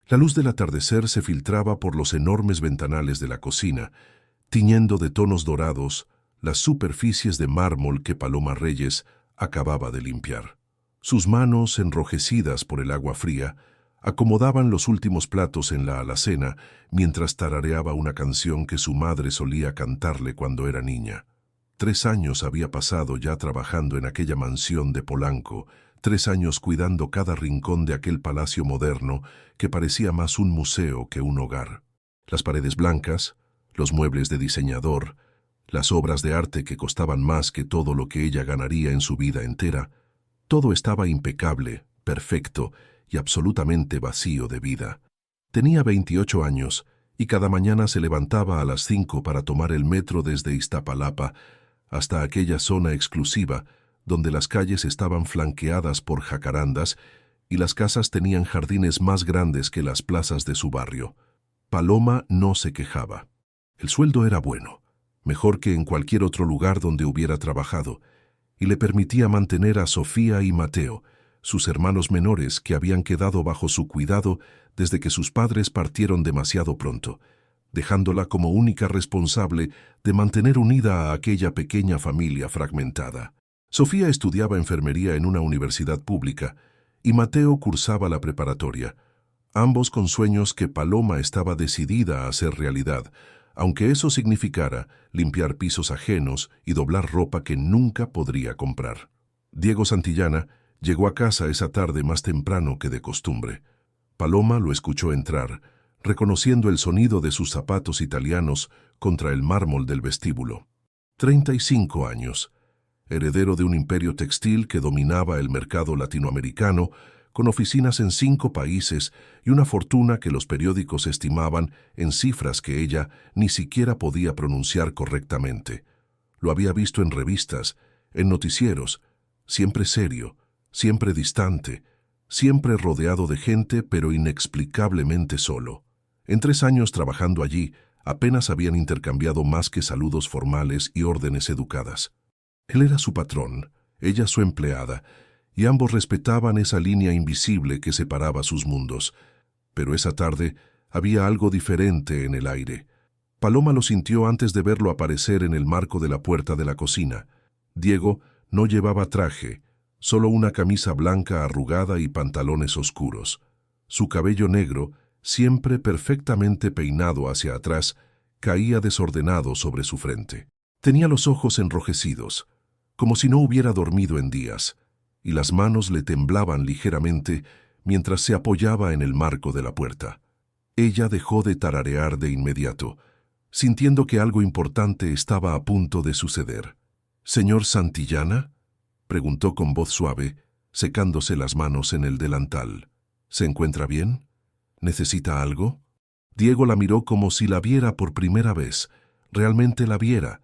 La luz del atardecer se filtraba por los enormes ventanales de la cocina, tiñendo de tonos dorados las superficies de mármol que Paloma Reyes acababa de limpiar. Sus manos, enrojecidas por el agua fría, acomodaban los últimos platos en la alacena mientras tarareaba una canción que su madre solía cantarle cuando era niña. 3 años había pasado ya trabajando en aquella mansión de Polanco, 3 años cuidando cada rincón de aquel palacio moderno que parecía más un museo que un hogar. Las paredes blancas, los muebles de diseñador, las obras de arte que costaban más que todo lo que ella ganaría en su vida entera, todo estaba impecable, perfecto y absolutamente vacío de vida. Tenía 28 años y cada mañana se levantaba a las 5 para tomar el metro desde Iztapalapa hasta aquella zona exclusiva donde las calles estaban flanqueadas por jacarandas y las casas tenían jardines más grandes que las plazas de su barrio. Paloma no se quejaba. El sueldo era bueno, mejor que en cualquier otro lugar donde hubiera trabajado, y le permitía mantener a Sofía y Mateo, sus hermanos menores que habían quedado bajo su cuidado desde que sus padres partieron demasiado pronto, dejándola como única responsable de mantener unida a aquella pequeña familia fragmentada. Sofía estudiaba enfermería en una universidad pública y Mateo cursaba la preparatoria, ambos con sueños que Paloma estaba decidida a hacer realidad, aunque eso significara limpiar pisos ajenos y doblar ropa que nunca podría comprar. Diego Santillana llegó a casa esa tarde más temprano que de costumbre. Paloma lo escuchó entrar, reconociendo el sonido de sus zapatos italianos contra el mármol del vestíbulo. 35 años, heredero de un imperio textil que dominaba el mercado latinoamericano, con oficinas en 5 países y una fortuna que los periódicos estimaban en cifras que ella ni siquiera podía pronunciar correctamente. Lo había visto en revistas, en noticieros, siempre serio, siempre distante, siempre rodeado de gente pero inexplicablemente solo. En 3 años trabajando allí, apenas habían intercambiado más que saludos formales y órdenes educadas. Él era su patrón, ella su empleada, y ambos respetaban esa línea invisible que separaba sus mundos. Pero esa tarde había algo diferente en el aire. Paloma lo sintió antes de verlo aparecer en el marco de la puerta de la cocina. Diego no llevaba traje, solo una camisa blanca arrugada y pantalones oscuros. Su cabello negro, siempre perfectamente peinado hacia atrás, caía desordenado sobre su frente. Tenía los ojos enrojecidos, como si no hubiera dormido en días, y las manos le temblaban ligeramente mientras se apoyaba en el marco de la puerta. Ella dejó de tararear de inmediato, sintiendo que algo importante estaba a punto de suceder. «¿Señor Santillana?», preguntó con voz suave, secándose las manos en el delantal. «¿Se encuentra bien? ¿Necesita algo?». Diego la miró como si la viera por primera vez, realmente la viera,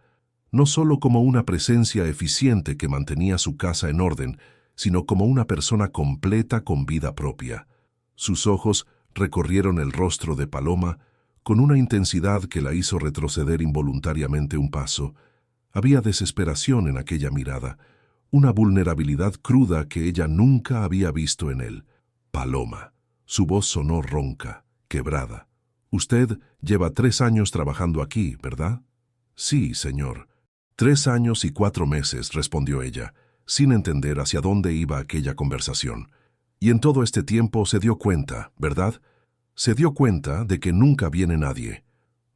no solo como una presencia eficiente que mantenía su casa en orden, sino como una persona completa con vida propia. Sus ojos recorrieron el rostro de Paloma con una intensidad que la hizo retroceder involuntariamente un paso. Había desesperación en aquella mirada, una vulnerabilidad cruda que ella nunca había visto en él. «Paloma». Su voz sonó ronca, quebrada. «Usted lleva 3 años trabajando aquí, ¿verdad?». «Sí, señor». 3 años y 4 meses, respondió ella, sin entender hacia dónde iba aquella conversación. Y en todo este tiempo se dio cuenta, ¿verdad? Se dio cuenta de que nunca viene nadie.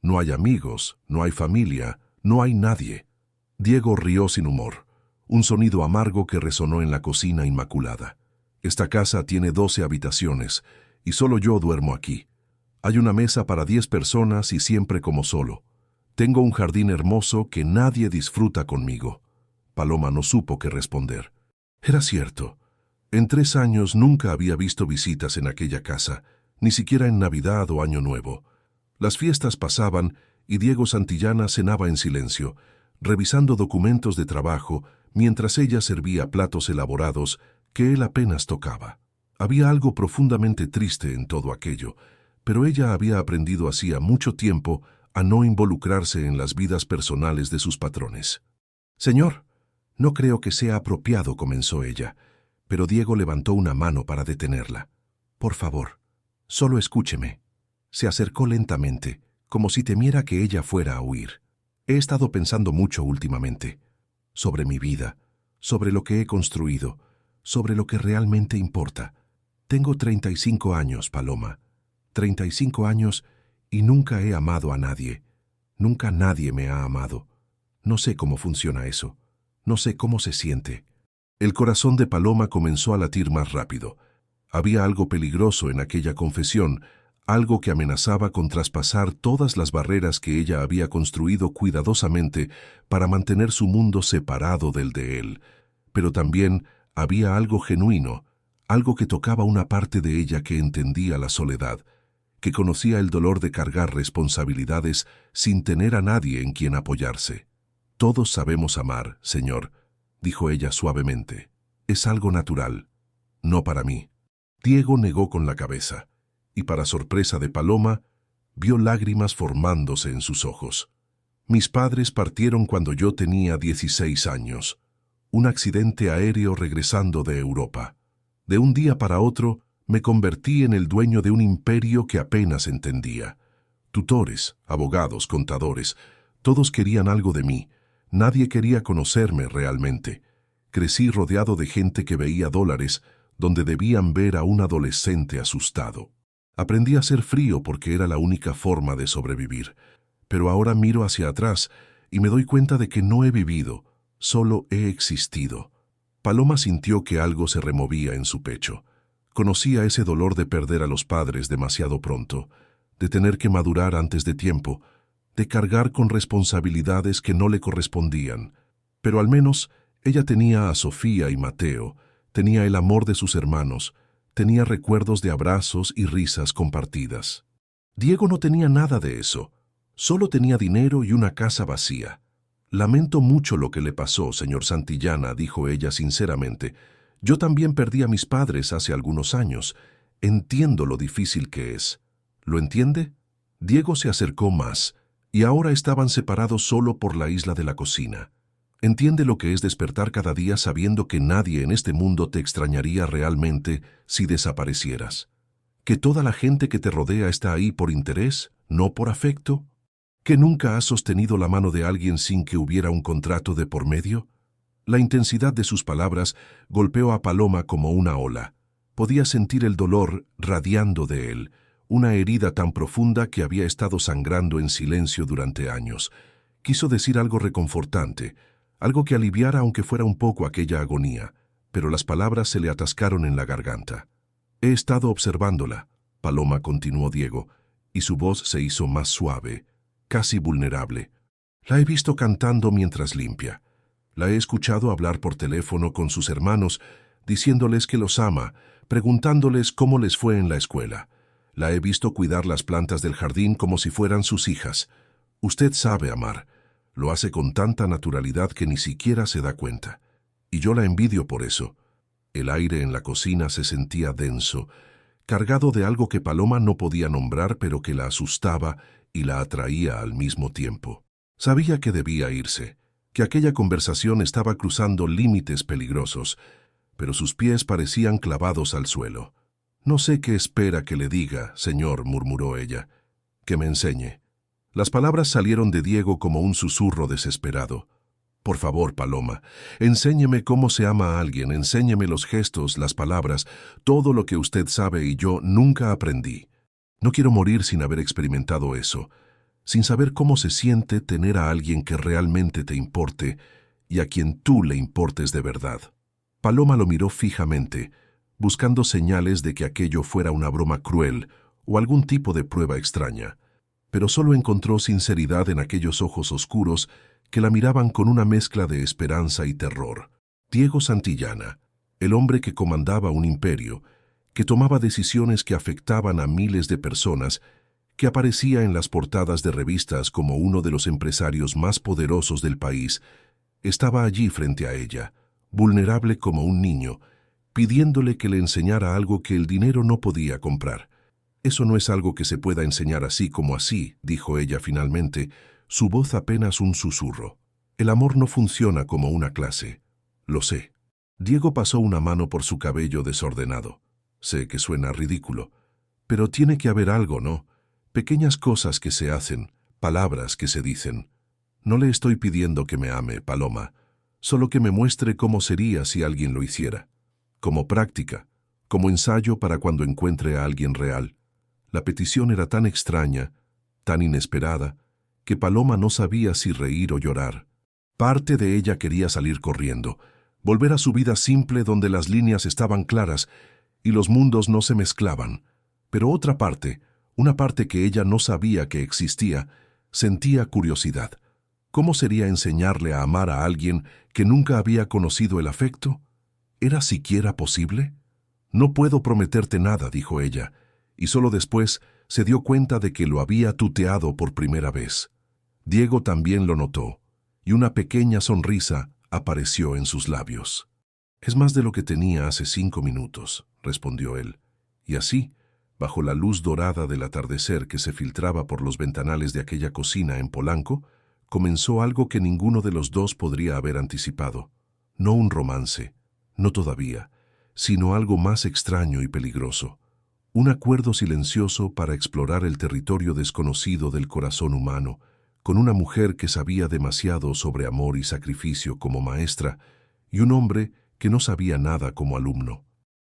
No hay amigos, no hay familia, no hay nadie. Diego rió sin humor, un sonido amargo que resonó en la cocina inmaculada. «Esta casa tiene 12 habitaciones, y solo yo duermo aquí. Hay una mesa para 10 personas y siempre como solo. Tengo un jardín hermoso que nadie disfruta conmigo». Paloma no supo qué responder. Era cierto. En 3 años nunca había visto visitas en aquella casa, ni siquiera en Navidad o Año Nuevo. Las fiestas pasaban y Diego Santillana cenaba en silencio, revisando documentos de trabajo mientras ella servía platos elaborados que él apenas tocaba. Había algo profundamente triste en todo aquello, pero ella había aprendido hacía mucho tiempo a no involucrarse en las vidas personales de sus patrones. «Señor, no creo que sea apropiado», comenzó ella, pero Diego levantó una mano para detenerla. «Por favor, Solo escúcheme. Se acercó lentamente, como si temiera que ella fuera a huir. He estado pensando mucho últimamente. Sobre mi vida, sobre lo que he construido, sobre lo que realmente importa. Tengo 35 años, Paloma. 35 años y nunca he amado a nadie. Nunca nadie me ha amado. No sé cómo funciona eso. No sé cómo se siente. El corazón de Paloma comenzó a latir más rápido. Había algo peligroso en aquella confesión, algo que amenazaba con traspasar todas las barreras que ella había construido cuidadosamente para mantener su mundo separado del de él. Pero también había algo genuino, algo que tocaba una parte de ella que entendía la soledad, que conocía el dolor de cargar responsabilidades sin tener a nadie en quien apoyarse. Todos sabemos amar, señor, dijo ella suavemente. Es algo natural. No para mí. Diego negó con la cabeza, y para sorpresa de Paloma, vio lágrimas formándose en sus ojos. Mis padres partieron cuando yo tenía 16 años. Un accidente aéreo regresando de Europa. De un día para otro, me convertí en el dueño de un imperio que apenas entendía. Tutores, abogados, contadores, todos querían algo de mí. Nadie quería conocerme realmente. Crecí rodeado de gente que veía dólares donde debían ver a un adolescente asustado. Aprendí a ser frío porque era la única forma de sobrevivir. Pero ahora miro hacia atrás y me doy cuenta de que no he vivido, solo he existido. Paloma sintió que algo se removía en su pecho. Conocía ese dolor de perder a los padres demasiado pronto, de tener que madurar antes de tiempo, de cargar con responsabilidades que no le correspondían. Pero al menos ella tenía a Sofía y Mateo, tenía el amor de sus hermanos, tenía recuerdos de abrazos y risas compartidas. Diego no tenía nada de eso, solo tenía dinero y una casa vacía. Lamento mucho lo que le pasó, señor Santillana, dijo ella sinceramente. Yo también perdí a mis padres hace algunos años. Entiendo lo difícil que es. ¿Lo entiende? Diego se acercó más, y ahora estaban separados solo por la isla de la cocina. ¿Entiende lo que es despertar cada día sabiendo que nadie en este mundo te extrañaría realmente si desaparecieras? ¿Que toda la gente que te rodea está ahí por interés, no por afecto? ¿Que nunca has sostenido la mano de alguien sin que hubiera un contrato de por medio? La intensidad de sus palabras golpeó a Paloma como una ola. Podía sentir el dolor radiando de él, una herida tan profunda que había estado sangrando en silencio durante años. Quiso decir algo reconfortante, algo que aliviara aunque fuera un poco aquella agonía, pero las palabras se le atascaron en la garganta. He estado observándola, Paloma, continuó Diego, y su voz se hizo más suave, casi vulnerable. La he visto cantando mientras limpia. La he escuchado hablar por teléfono con sus hermanos, diciéndoles que los ama, preguntándoles cómo les fue en la escuela. La he visto cuidar las plantas del jardín como si fueran sus hijas. Usted sabe amar. Lo hace con tanta naturalidad que ni siquiera se da cuenta. Y yo la envidio por eso. El aire en la cocina se sentía denso, cargado de algo que Paloma no podía nombrar pero que la asustaba y la atraía al mismo tiempo. Sabía que debía irse, que aquella conversación estaba cruzando límites peligrosos, pero sus pies parecían clavados al suelo. «No sé qué espera que le diga, señor», murmuró ella. «Que me enseñe». Las palabras salieron de Diego como un susurro desesperado. «Por favor, Paloma, enséñeme cómo se ama a alguien, enséñeme los gestos, las palabras, todo lo que usted sabe y yo nunca aprendí. No quiero morir sin haber experimentado eso, sin saber cómo se siente tener a alguien que realmente te importe y a quien tú le importes de verdad». Paloma lo miró fijamente, buscando señales de que aquello fuera una broma cruel o algún tipo de prueba extraña. Pero solo encontró sinceridad en aquellos ojos oscuros que la miraban con una mezcla de esperanza y terror. Diego Santillana, el hombre que comandaba un imperio, que tomaba decisiones que afectaban a miles de personas, que aparecía en las portadas de revistas como uno de los empresarios más poderosos del país, estaba allí frente a ella, vulnerable como un niño, pidiéndole que le enseñara algo que el dinero no podía comprar. «Eso no es algo que se pueda enseñar así como así», dijo ella finalmente, su voz apenas un susurro. «El amor no funciona como una clase. Lo sé». Diego pasó una mano por su cabello desordenado. «Sé que suena ridículo, Pero tiene que haber algo, ¿no? Pequeñas cosas que se hacen, palabras que se dicen. No le estoy pidiendo que me ame, Paloma, solo que me muestre cómo sería si alguien lo hiciera. Como práctica, como ensayo para cuando encuentre a alguien real. La petición era tan extraña, tan inesperada, que Paloma no sabía si reír o llorar. Parte de ella quería salir corriendo, volver a su vida simple donde las líneas estaban claras y los mundos no se mezclaban. Pero otra parte, una parte que ella no sabía que existía, sentía curiosidad. ¿Cómo sería enseñarle a amar a alguien que nunca había conocido el afecto? ¿Era siquiera posible? No puedo prometerte nada, dijo ella, y solo después se dio cuenta de que lo había tuteado por primera vez. Diego también lo notó, y una pequeña sonrisa apareció en sus labios. «Es más de lo que tenía hace 5 minutos», respondió él, y así, bajo la luz dorada del atardecer que se filtraba por los ventanales de aquella cocina en Polanco, comenzó algo que ninguno de los dos podría haber anticipado. No un romance, no todavía, sino algo más extraño y peligroso. Un acuerdo silencioso para explorar el territorio desconocido del corazón humano, con una mujer que sabía demasiado sobre amor y sacrificio como maestra, y un hombre que no sabía nada como alumno.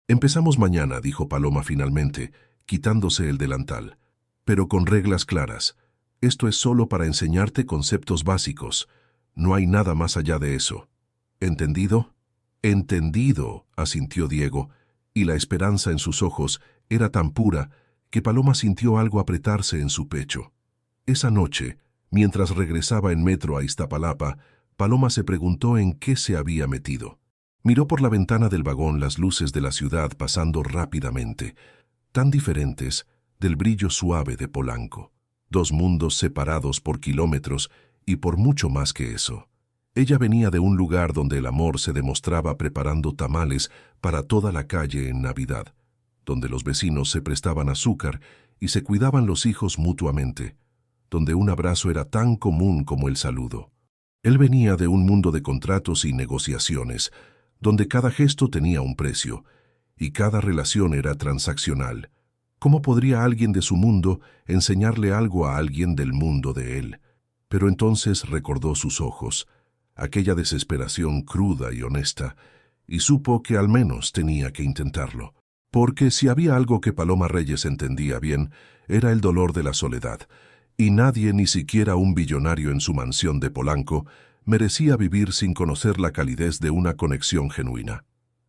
«Empezamos mañana», dijo Paloma finalmente, quitándose el delantal, «pero con reglas claras. Esto es solo para enseñarte conceptos básicos. No hay nada más allá de eso. ¿Entendido?» «Entendido», asintió Diego, y la esperanza en sus ojos era tan pura que Paloma sintió algo apretarse en su pecho. Esa noche, mientras regresaba en metro a Iztapalapa, Paloma se preguntó en qué se había metido. Miró por la ventana del vagón las luces de la ciudad pasando rápidamente, tan diferentes del brillo suave de Polanco. 2 mundos separados por kilómetros y por mucho más que eso. Ella venía de un lugar donde el amor se demostraba preparando tamales para toda la calle en Navidad, donde los vecinos se prestaban azúcar y se cuidaban los hijos mutuamente, donde un abrazo era tan común como el saludo. Él venía de un mundo de contratos y negociaciones, donde cada gesto tenía un precio, y cada relación era transaccional. ¿Cómo podría alguien de su mundo enseñarle algo a alguien del mundo de él? Pero entonces recordó sus ojos, aquella desesperación cruda y honesta, y supo que al menos tenía que intentarlo. Porque si había algo que Paloma Reyes entendía bien, era el dolor de la soledad, y nadie, ni siquiera un billonario en su mansión de Polanco, merecía vivir sin conocer la calidez de una conexión genuina.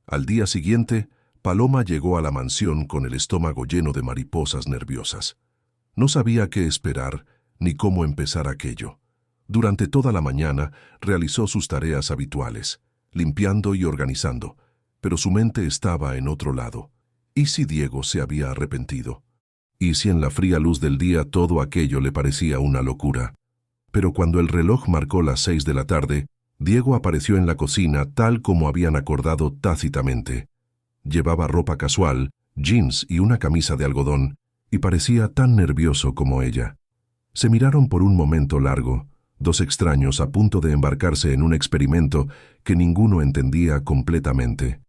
Al día siguiente, Paloma llegó a la mansión con el estómago lleno de mariposas nerviosas. No sabía qué esperar ni cómo empezar aquello. Durante toda la mañana realizó sus tareas habituales, limpiando y organizando, pero su mente estaba en otro lado. ¿Y si Diego se había arrepentido? ¿Y si en la fría luz del día todo aquello le parecía una locura? Pero cuando el reloj marcó las 6 de la tarde, Diego apareció en la cocina tal como habían acordado tácitamente. Llevaba ropa casual, jeans y una camisa de algodón, y parecía tan nervioso como ella. Se miraron por un momento largo, 2 extraños a punto de embarcarse en un experimento que ninguno entendía completamente.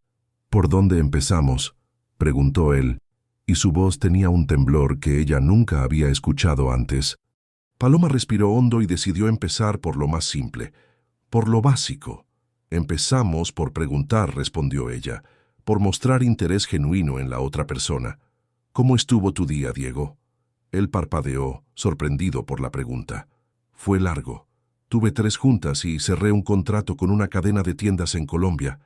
«¿Por dónde empezamos?», preguntó él, y su voz tenía un temblor que ella nunca había escuchado antes. Paloma respiró hondo y decidió empezar por lo más simple, por lo básico. «Empezamos por preguntar», respondió ella, «por mostrar interés genuino en la otra persona. ¿Cómo estuvo tu día, Diego?» Él parpadeó, sorprendido por la pregunta. «Fue largo. Tuve 3 juntas y cerré un contrato con una cadena de tiendas en Colombia».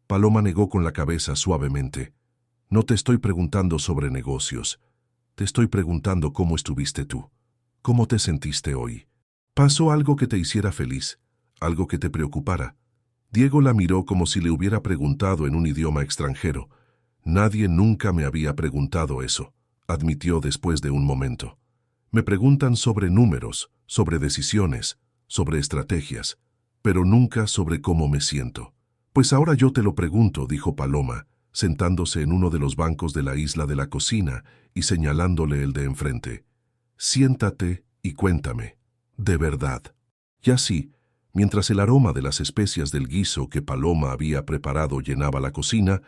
Paloma negó con la cabeza suavemente. «No te estoy preguntando sobre negocios. Te estoy preguntando cómo estuviste tú. ¿Cómo te sentiste hoy? ¿Pasó algo que te hiciera feliz? ¿Algo que te preocupara?» Diego la miró como si le hubiera preguntado en un idioma extranjero. «Nadie nunca me había preguntado eso», admitió después de un momento. «Me preguntan sobre números, sobre decisiones, sobre estrategias, pero nunca sobre cómo me siento». «Pues ahora yo te lo pregunto», dijo Paloma, sentándose en uno de los bancos de la isla de la cocina y señalándole el de enfrente. «Siéntate y cuéntame, de verdad». Y así, mientras el aroma de las especias del guiso que Paloma había preparado llenaba la cocina,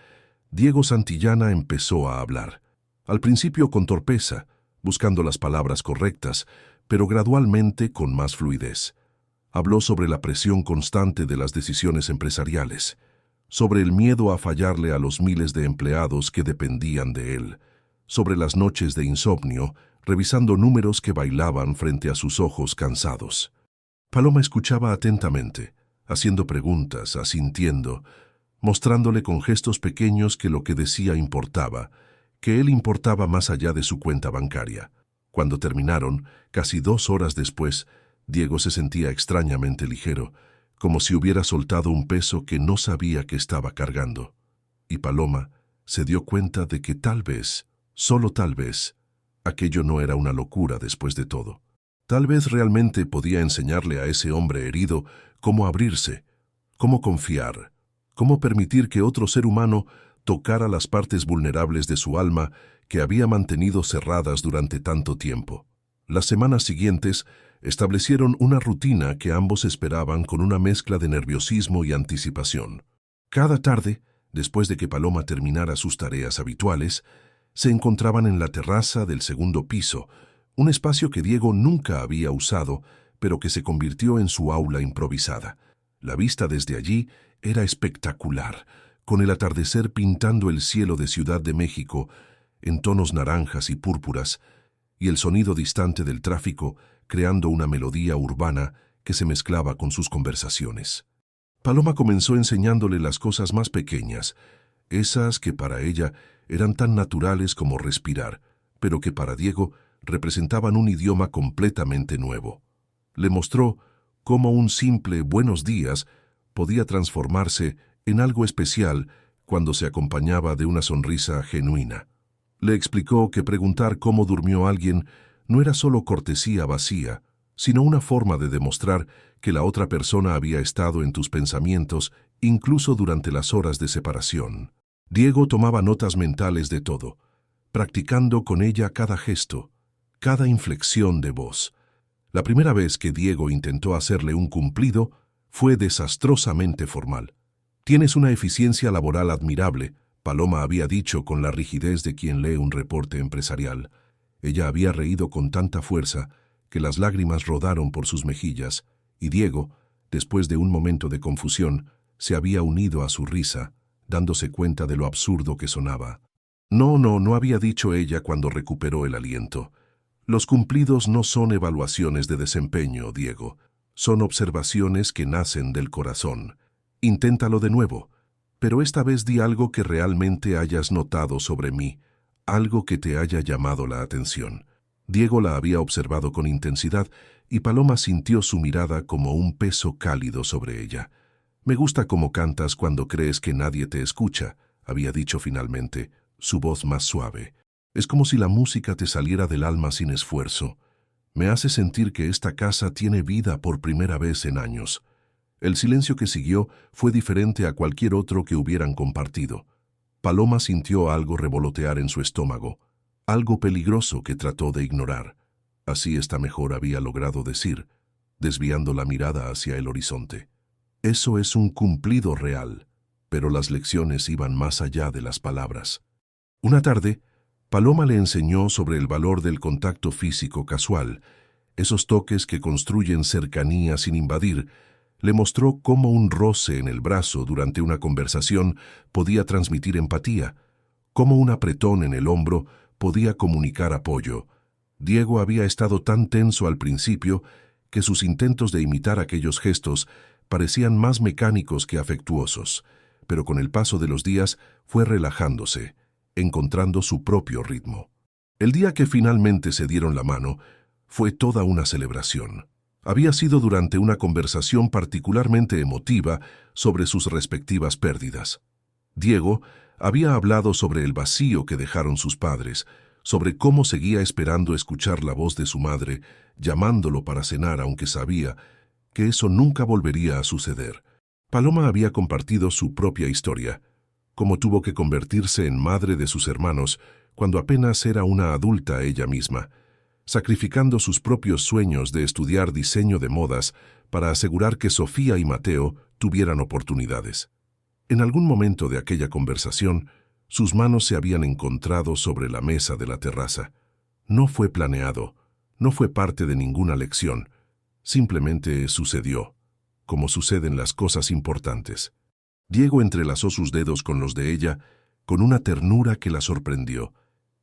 Diego Santillana empezó a hablar. Al principio con torpeza, buscando las palabras correctas, pero gradualmente con más fluidez. Habló sobre la presión constante de las decisiones empresariales, sobre el miedo a fallarle a los miles de empleados que dependían de él, sobre las noches de insomnio, revisando números que bailaban frente a sus ojos cansados. Paloma escuchaba atentamente, haciendo preguntas, asintiendo, mostrándole con gestos pequeños que lo que decía importaba, que él importaba más allá de su cuenta bancaria. Cuando terminaron, casi 2 horas después, Diego se sentía extrañamente ligero, como si hubiera soltado un peso que no sabía que estaba cargando. Y Paloma se dio cuenta de que tal vez, solo tal vez, aquello no era una locura después de todo. Tal vez realmente podía enseñarle a ese hombre herido cómo abrirse, cómo confiar, cómo permitir que otro ser humano tocara las partes vulnerables de su alma que había mantenido cerradas durante tanto tiempo. Las semanas siguientes establecieron una rutina que ambos esperaban con una mezcla de nerviosismo y anticipación. Cada tarde, después de que Paloma terminara sus tareas habituales, se encontraban en la terraza del segundo piso, un espacio que Diego nunca había usado, pero que se convirtió en su aula improvisada. La vista desde allí era espectacular, con el atardecer pintando el cielo de Ciudad de México en tonos naranjas y púrpuras, y el sonido distante del tráfico creando una melodía urbana que se mezclaba con sus conversaciones. Paloma comenzó enseñándole las cosas más pequeñas, esas que para ella eran tan naturales como respirar, pero que para Diego representaban un idioma completamente nuevo. Le mostró cómo un simple buenos días podía transformarse en algo especial cuando se acompañaba de una sonrisa genuina. Le explicó que preguntar cómo durmió alguien no era solo cortesía vacía, sino una forma de demostrar que la otra persona había estado en tus pensamientos incluso durante las horas de separación. Diego tomaba notas mentales de todo, practicando con ella cada gesto, cada inflexión de voz. La primera vez que Diego intentó hacerle un cumplido fue desastrosamente formal. «Tienes una eficiencia laboral admirable», Paloma había dicho con la rigidez de quien lee un reporte empresarial. Ella había reído con tanta fuerza que las lágrimas rodaron por sus mejillas, y Diego, después de un momento de confusión, se había unido a su risa, dándose cuenta de lo absurdo que sonaba. No había dicho ella cuando recuperó el aliento. Los cumplidos no son evaluaciones de desempeño, Diego. Son observaciones que nacen del corazón. Inténtalo de nuevo, pero esta vez di algo que realmente hayas notado sobre mí, algo que te haya llamado la atención. Diego la había observado con intensidad y Paloma sintió su mirada como un peso cálido sobre ella. «Me gusta cómo cantas cuando crees que nadie te escucha», había dicho finalmente, su voz más suave. «Es como si la música te saliera del alma sin esfuerzo. Me hace sentir que esta casa tiene vida por primera vez en años». El silencio que siguió fue diferente a cualquier otro que hubieran compartido. Paloma sintió algo revolotear en su estómago, algo peligroso que trató de ignorar. Así está mejor, había logrado decir, desviando la mirada hacia el horizonte. Eso es un cumplido real, pero las lecciones iban más allá de las palabras. Una tarde, Paloma le enseñó sobre el valor del contacto físico casual, esos toques que construyen cercanía sin invadir. Le mostró cómo un roce en el brazo durante una conversación podía transmitir empatía, cómo un apretón en el hombro podía comunicar apoyo. Diego había estado tan tenso al principio que sus intentos de imitar aquellos gestos parecían más mecánicos que afectuosos, pero con el paso de los días fue relajándose, encontrando su propio ritmo. El día que finalmente se dieron la mano fue toda una celebración. Había sido durante una conversación particularmente emotiva sobre sus respectivas pérdidas. Diego había hablado sobre el vacío que dejaron sus padres, sobre cómo seguía esperando escuchar la voz de su madre, llamándolo para cenar aunque sabía que eso nunca volvería a suceder. Paloma había compartido su propia historia, cómo tuvo que convertirse en madre de sus hermanos cuando apenas era una adulta ella misma, sacrificando sus propios sueños de estudiar diseño de modas para asegurar que Sofía y Mateo tuvieran oportunidades. En algún momento de aquella conversación, Sus manos se habían encontrado sobre la mesa de la terraza. No fue planeado, no fue parte de ninguna lección. Simplemente sucedió, como suceden las cosas importantes. Diego entrelazó sus dedos con los de ella, con una ternura que la sorprendió,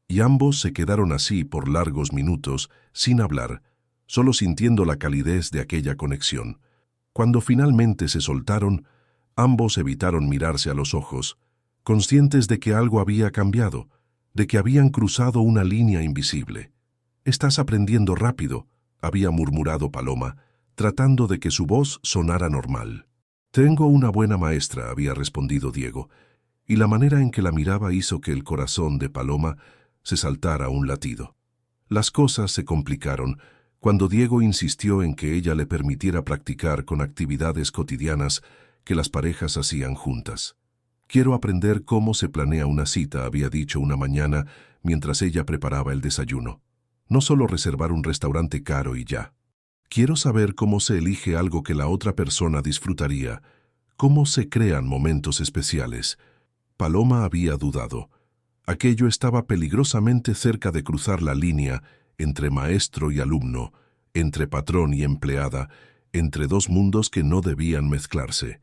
y ambos se quedaron así por largos minutos, sin hablar, solo sintiendo la calidez de aquella conexión. Cuando finalmente se soltaron, ambos evitaron mirarse a los ojos, conscientes de que algo había cambiado, de que habían cruzado una línea invisible. «Estás aprendiendo rápido», había murmurado Paloma, tratando de que su voz sonara normal. «Tengo una buena maestra», había respondido Diego, y la manera en que la miraba hizo que el corazón de Paloma se saltara un latido. Las cosas se complicaron cuando Diego insistió en que ella le permitiera practicar con actividades cotidianas que las parejas hacían juntas. «Quiero aprender cómo se planea una cita», había dicho una mañana mientras ella preparaba el desayuno. «No solo reservar un restaurante caro y ya. Quiero saber cómo se elige algo que la otra persona disfrutaría, cómo se crean momentos especiales». Paloma había dudado. Aquello estaba peligrosamente cerca de cruzar la línea entre maestro y alumno, entre patrón y empleada, entre dos mundos que no debían mezclarse.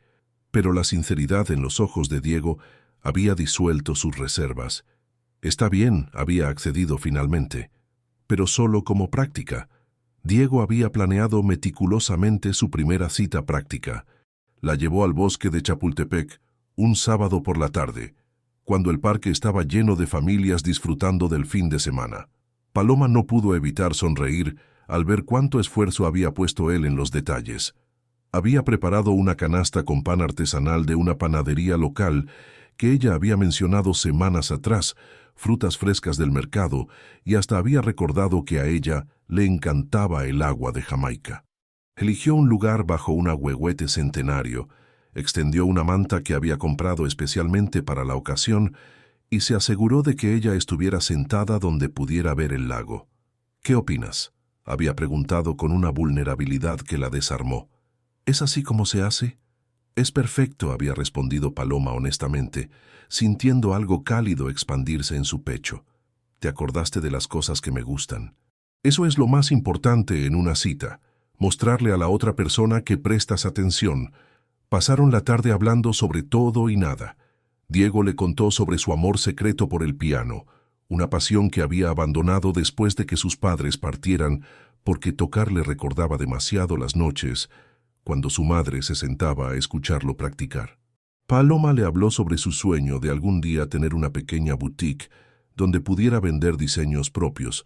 Pero la sinceridad en los ojos de Diego había disuelto sus reservas. «Está bien», había accedido finalmente, pero solo como práctica. Diego había planeado meticulosamente su primera cita práctica. La llevó al bosque de Chapultepec un sábado por la tarde, cuando el parque estaba lleno de familias disfrutando del fin de semana. Paloma no pudo evitar sonreír al ver cuánto esfuerzo había puesto él en los detalles. Había preparado una canasta con pan artesanal de una panadería local que ella había mencionado semanas atrás, frutas frescas del mercado, y hasta había recordado que a ella le encantaba el agua de Jamaica. Eligió un lugar bajo un ahuehuete centenario, extendió una manta que había comprado especialmente para la ocasión y se aseguró de que ella estuviera sentada donde pudiera ver el lago. «¿Qué opinas?», había preguntado con una vulnerabilidad que la desarmó. «¿Es así como se hace?». «Es perfecto», había respondido Paloma honestamente, sintiendo algo cálido expandirse en su pecho. «Te acordaste de las cosas que me gustan. Eso es lo más importante en una cita, mostrarle a la otra persona que prestas atención». Pasaron la tarde hablando sobre todo y nada. Diego le contó sobre su amor secreto por el piano, una pasión que había abandonado después de que sus padres partieran porque tocar le recordaba demasiado las noches cuando su madre se sentaba a escucharlo practicar. Paloma le habló sobre su sueño de algún día tener una pequeña boutique donde pudiera vender diseños propios,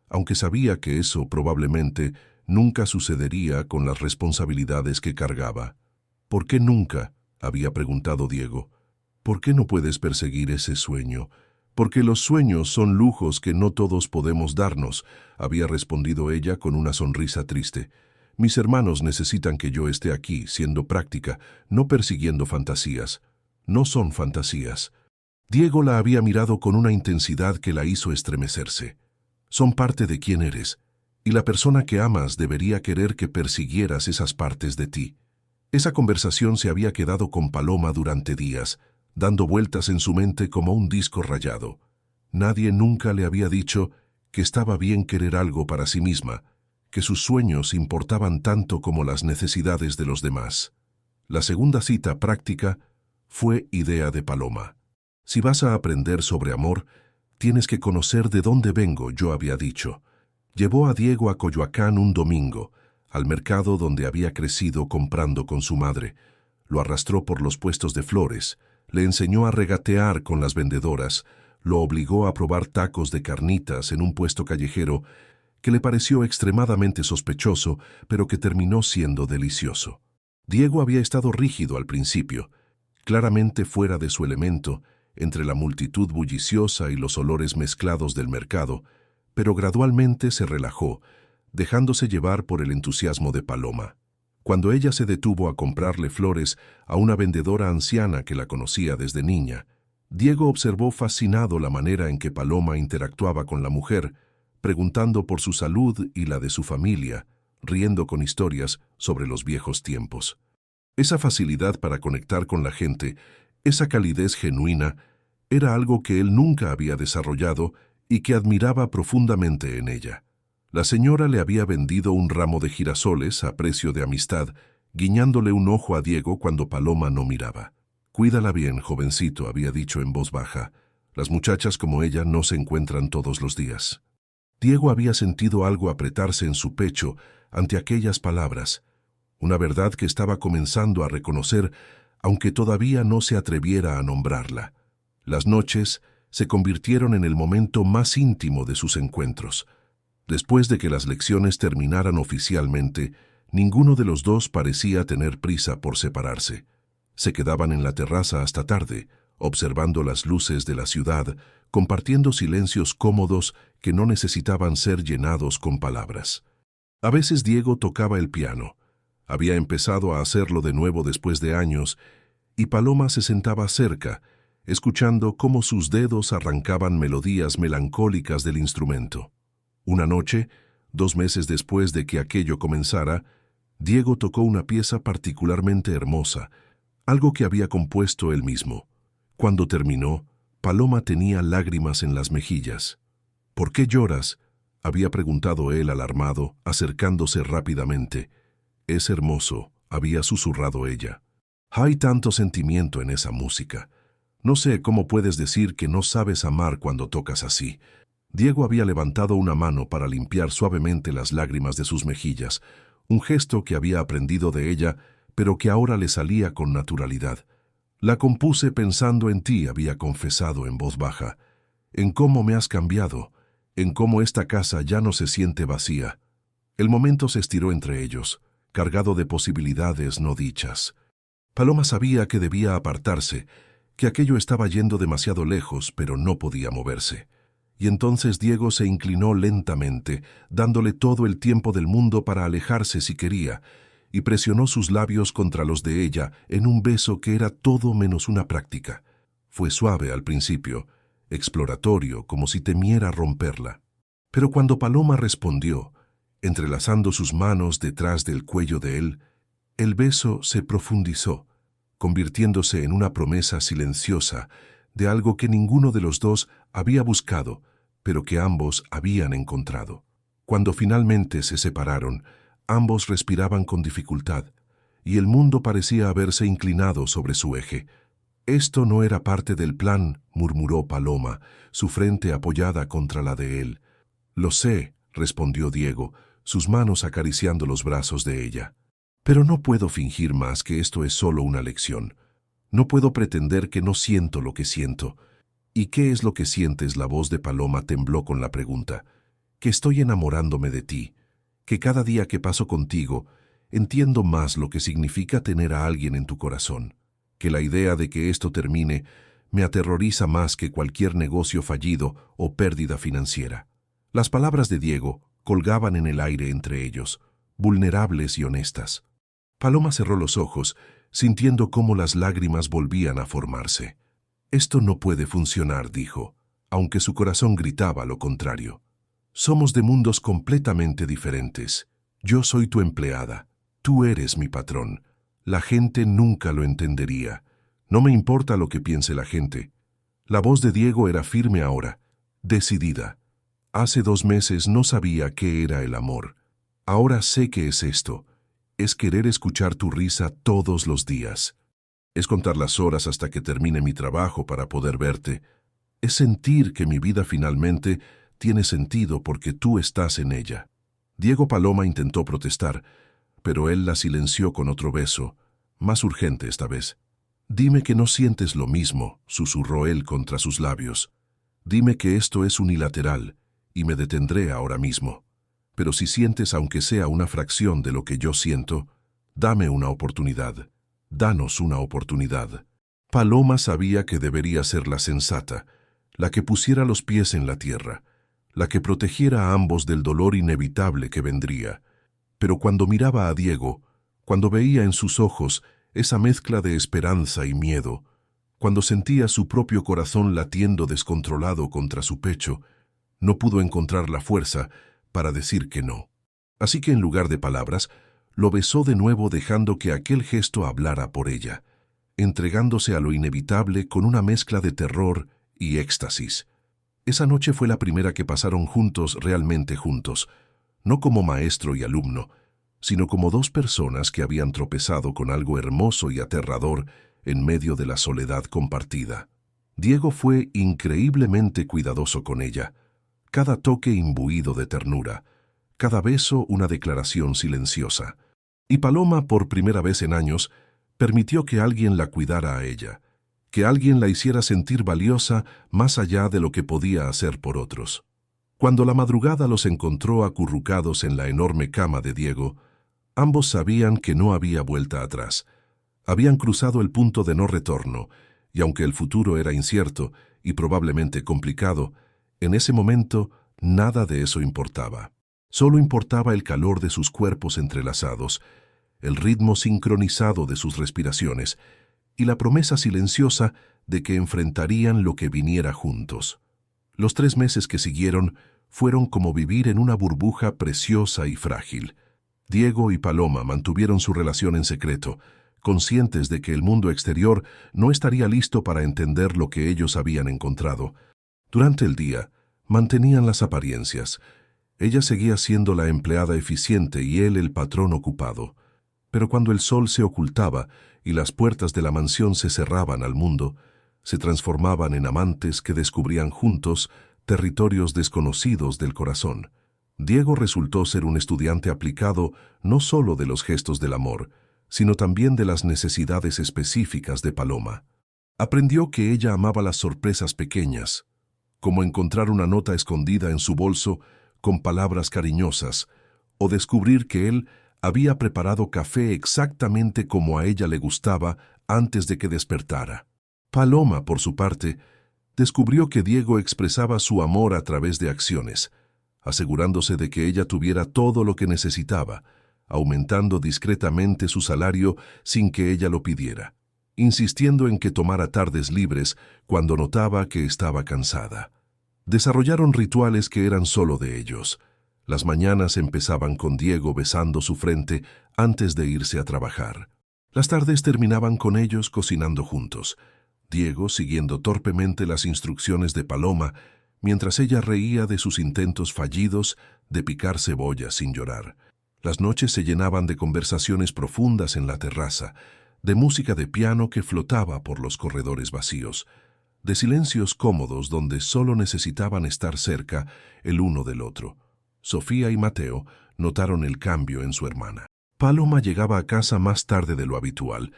aunque sabía que eso probablemente nunca sucedería con las responsabilidades que cargaba. «¿Por qué nunca?», había preguntado Diego. «¿Por qué no puedes perseguir ese sueño?». «Porque los sueños son lujos que no todos podemos darnos», había respondido ella con una sonrisa triste. «Mis hermanos necesitan que yo esté aquí, siendo práctica, no persiguiendo fantasías». «No son fantasías». Diego la había mirado con una intensidad que la hizo estremecerse. «Son parte de quién eres, y la persona que amas debería querer que persiguieras esas partes de ti». Esa conversación se había quedado con Paloma durante días, dando vueltas en su mente como un disco rayado. Nadie nunca le había dicho que estaba bien querer algo para sí misma, que sus sueños importaban tanto como las necesidades de los demás. La segunda cita práctica fue idea de Paloma. «Si vas a aprender sobre amor, tienes que conocer de dónde vengo», yo había dicho. Llevó a Diego a Coyoacán un domingo, al mercado donde había crecido comprando con su madre. Lo arrastró por los puestos de flores, le enseñó a regatear con las vendedoras, lo obligó a probar tacos de carnitas en un puesto callejero que le pareció extremadamente sospechoso, pero que terminó siendo delicioso. Diego había estado rígido al principio, claramente fuera de su elemento, entre la multitud bulliciosa y los olores mezclados del mercado, pero gradualmente se relajó, dejándose llevar por el entusiasmo de Paloma. Cuando ella se detuvo a comprarle flores a una vendedora anciana que la conocía desde niña, Diego observó fascinado la manera en que Paloma interactuaba con la mujer, preguntando por su salud y la de su familia, riendo con historias sobre los viejos tiempos. Esa facilidad para conectar con la gente, esa calidez genuina, Era algo que él nunca había desarrollado y que admiraba profundamente en ella. La señora le había vendido un ramo de girasoles a precio de amistad, guiñándole un ojo a Diego cuando Paloma no miraba. «Cuídala bien, jovencito», había dicho en voz baja. «Las muchachas como ella no se encuentran todos los días». Diego había sentido algo apretarse en su pecho ante aquellas palabras, una verdad que estaba comenzando a reconocer, aunque todavía no se atreviera a nombrarla. Las noches se convirtieron en el momento más íntimo de sus encuentros. Después de que las lecciones terminaran oficialmente, ninguno de los dos parecía tener prisa por separarse. Se quedaban en la terraza hasta tarde, observando las luces de la ciudad, compartiendo silencios cómodos que no necesitaban ser llenados con palabras. A veces Diego tocaba el piano. Había empezado a hacerlo de nuevo después de años, y Paloma se sentaba cerca, escuchando cómo sus dedos arrancaban melodías melancólicas del instrumento. Una noche, 2 meses después de que aquello comenzara, Diego tocó una pieza particularmente hermosa, algo que había compuesto él mismo. Cuando terminó, Paloma tenía lágrimas en las mejillas. «¿Por qué lloras?», había preguntado él alarmado, acercándose rápidamente. «Es hermoso», había susurrado ella. «Hay tanto sentimiento en esa música. No sé cómo puedes decir que no sabes amar cuando tocas así». Diego había levantado una mano para limpiar suavemente las lágrimas de sus mejillas, un gesto que había aprendido de ella, pero que ahora le salía con naturalidad. «La compuse pensando en ti», había confesado en voz baja, «en cómo me has cambiado, en cómo esta casa ya no se siente vacía». El momento se estiró entre ellos, cargado de posibilidades no dichas. Paloma sabía que debía apartarse, que aquello estaba yendo demasiado lejos, pero no podía moverse. Y entonces Diego se inclinó lentamente, dándole todo el tiempo del mundo para alejarse si quería, y presionó sus labios contra los de ella en un beso que era todo menos una práctica. Fue suave al principio, exploratorio, como si temiera romperla. Pero cuando Paloma respondió, entrelazando sus manos detrás del cuello de él, el beso se profundizó, convirtiéndose en una promesa silenciosa de algo que ninguno de los dos había buscado, pero que ambos habían encontrado. Cuando finalmente se separaron, ambos respiraban con dificultad, y el mundo parecía haberse inclinado sobre su eje. «Esto no era parte del plan», murmuró Paloma, su frente apoyada contra la de él. «Lo sé», respondió Diego, sus manos acariciando los brazos de ella. «Pero no puedo fingir más que esto es solo una lección. No puedo pretender que no siento lo que siento». «¿Y qué es lo que sientes?», la voz de Paloma tembló con la pregunta. «Que estoy enamorándome de ti, que cada día que paso contigo entiendo más lo que significa tener a alguien en tu corazón, que la idea de que esto termine me aterroriza más que cualquier negocio fallido o pérdida financiera». Las palabras de Diego colgaban en el aire entre ellos, vulnerables y honestas. Paloma cerró los ojos, sintiendo cómo las lágrimas volvían a formarse. «Esto no puede funcionar», dijo, aunque su corazón gritaba lo contrario. «Somos de mundos completamente diferentes. Yo soy tu empleada. Tú eres mi patrón. La gente nunca lo entendería. No me importa lo que piense la gente». La voz de Diego era firme ahora, decidida. «Hace 2 meses no sabía qué era el amor. Ahora sé qué es esto. Es querer escuchar tu risa todos los días. Es contar las horas hasta que termine mi trabajo para poder verte. Es sentir que mi vida finalmente tiene sentido porque tú estás en ella». Diego Paloma intentó protestar, pero él la silenció con otro beso, más urgente esta vez. «Dime que no sientes lo mismo», susurró él contra sus labios. «Dime que esto es unilateral, y me detendré ahora mismo. Pero si sientes aunque sea una fracción de lo que yo siento, dame una oportunidad. Danos una oportunidad». Paloma sabía que debería ser la sensata, la que pusiera los pies en la tierra, la que protegiera a ambos del dolor inevitable que vendría. Pero cuando miraba a Diego, cuando veía en sus ojos esa mezcla de esperanza y miedo, cuando sentía su propio corazón latiendo descontrolado contra su pecho, no pudo encontrar la fuerza para decir que no. Así que en lugar de palabras, lo besó de nuevo dejando que aquel gesto hablara por ella, entregándose a lo inevitable con una mezcla de terror y éxtasis. Esa noche fue la primera que pasaron juntos, realmente juntos, no como maestro y alumno, sino como dos personas que habían tropezado con algo hermoso y aterrador en medio de la soledad compartida. Diego fue increíblemente cuidadoso con ella, cada toque imbuido de ternura, cada beso una declaración silenciosa. Y Paloma, por primera vez en años, permitió que alguien la cuidara a ella, que alguien la hiciera sentir valiosa más allá de lo que podía hacer por otros. Cuando la madrugada los encontró acurrucados en la enorme cama de Diego, ambos sabían que no había vuelta atrás. Habían cruzado el punto de no retorno, y aunque el futuro era incierto y probablemente complicado, en ese momento nada de eso importaba. Solo importaba el calor de sus cuerpos entrelazados, el ritmo sincronizado de sus respiraciones y la promesa silenciosa de que enfrentarían lo que viniera juntos. Los 3 meses que siguieron fueron como vivir en una burbuja preciosa y frágil. Diego y Paloma mantuvieron su relación en secreto, conscientes de que el mundo exterior no estaría listo para entender lo que ellos habían encontrado. Durante el día, mantenían las apariencias. Ella seguía siendo la empleada eficiente y él el patrón ocupado. Pero cuando el sol se ocultaba y las puertas de la mansión se cerraban al mundo, se transformaban en amantes que descubrían juntos territorios desconocidos del corazón. Diego resultó ser un estudiante aplicado no solo de los gestos del amor, sino también de las necesidades específicas de Paloma. Aprendió que ella amaba las sorpresas pequeñas, como encontrar una nota escondida en su bolso con palabras cariñosas, o descubrir que él había preparado café exactamente como a ella le gustaba antes de que despertara. Paloma, por su parte, descubrió que Diego expresaba su amor a través de acciones, asegurándose de que ella tuviera todo lo que necesitaba, aumentando discretamente su salario sin que ella lo pidiera, insistiendo en que tomara tardes libres cuando notaba que estaba cansada. Desarrollaron rituales que eran solo de ellos. Las mañanas empezaban con Diego besando su frente antes de irse a trabajar. Las tardes terminaban con ellos cocinando juntos, Diego siguiendo torpemente las instrucciones de Paloma, mientras ella reía de sus intentos fallidos de picar cebolla sin llorar. Las noches se llenaban de conversaciones profundas en la terraza, de música de piano que flotaba por los corredores vacíos, de silencios cómodos donde solo necesitaban estar cerca el uno del otro. Sofía y Mateo notaron el cambio en su hermana. Paloma llegaba a casa más tarde de lo habitual,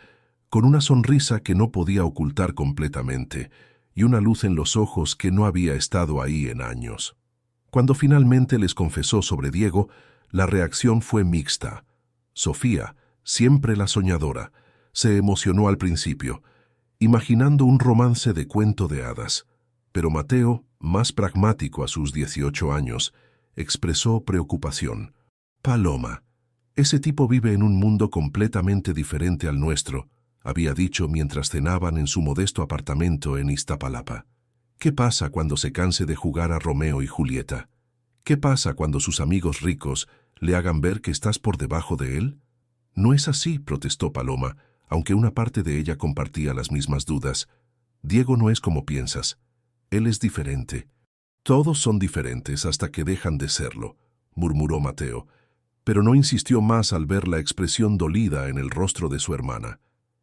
con una sonrisa que no podía ocultar completamente y una luz en los ojos que no había estado ahí en años. Cuando finalmente les confesó sobre Diego, la reacción fue mixta. Sofía, siempre la soñadora, se emocionó al principio, imaginando un romance de cuento de hadas, pero Mateo, más pragmático a sus 18 años, expresó preocupación. «Paloma, ese tipo vive en un mundo completamente diferente al nuestro», había dicho mientras cenaban en su modesto apartamento en Iztapalapa. «¿Qué pasa cuando se canse de jugar a Romeo y Julieta? ¿Qué pasa cuando sus amigos ricos le hagan ver que estás por debajo de él?» «No es así», protestó Paloma, aunque una parte de ella compartía las mismas dudas. «Diego no es como piensas. Él es diferente». «Todos son diferentes hasta que dejan de serlo», murmuró Mateo, pero no insistió más al ver la expresión dolida en el rostro de su hermana.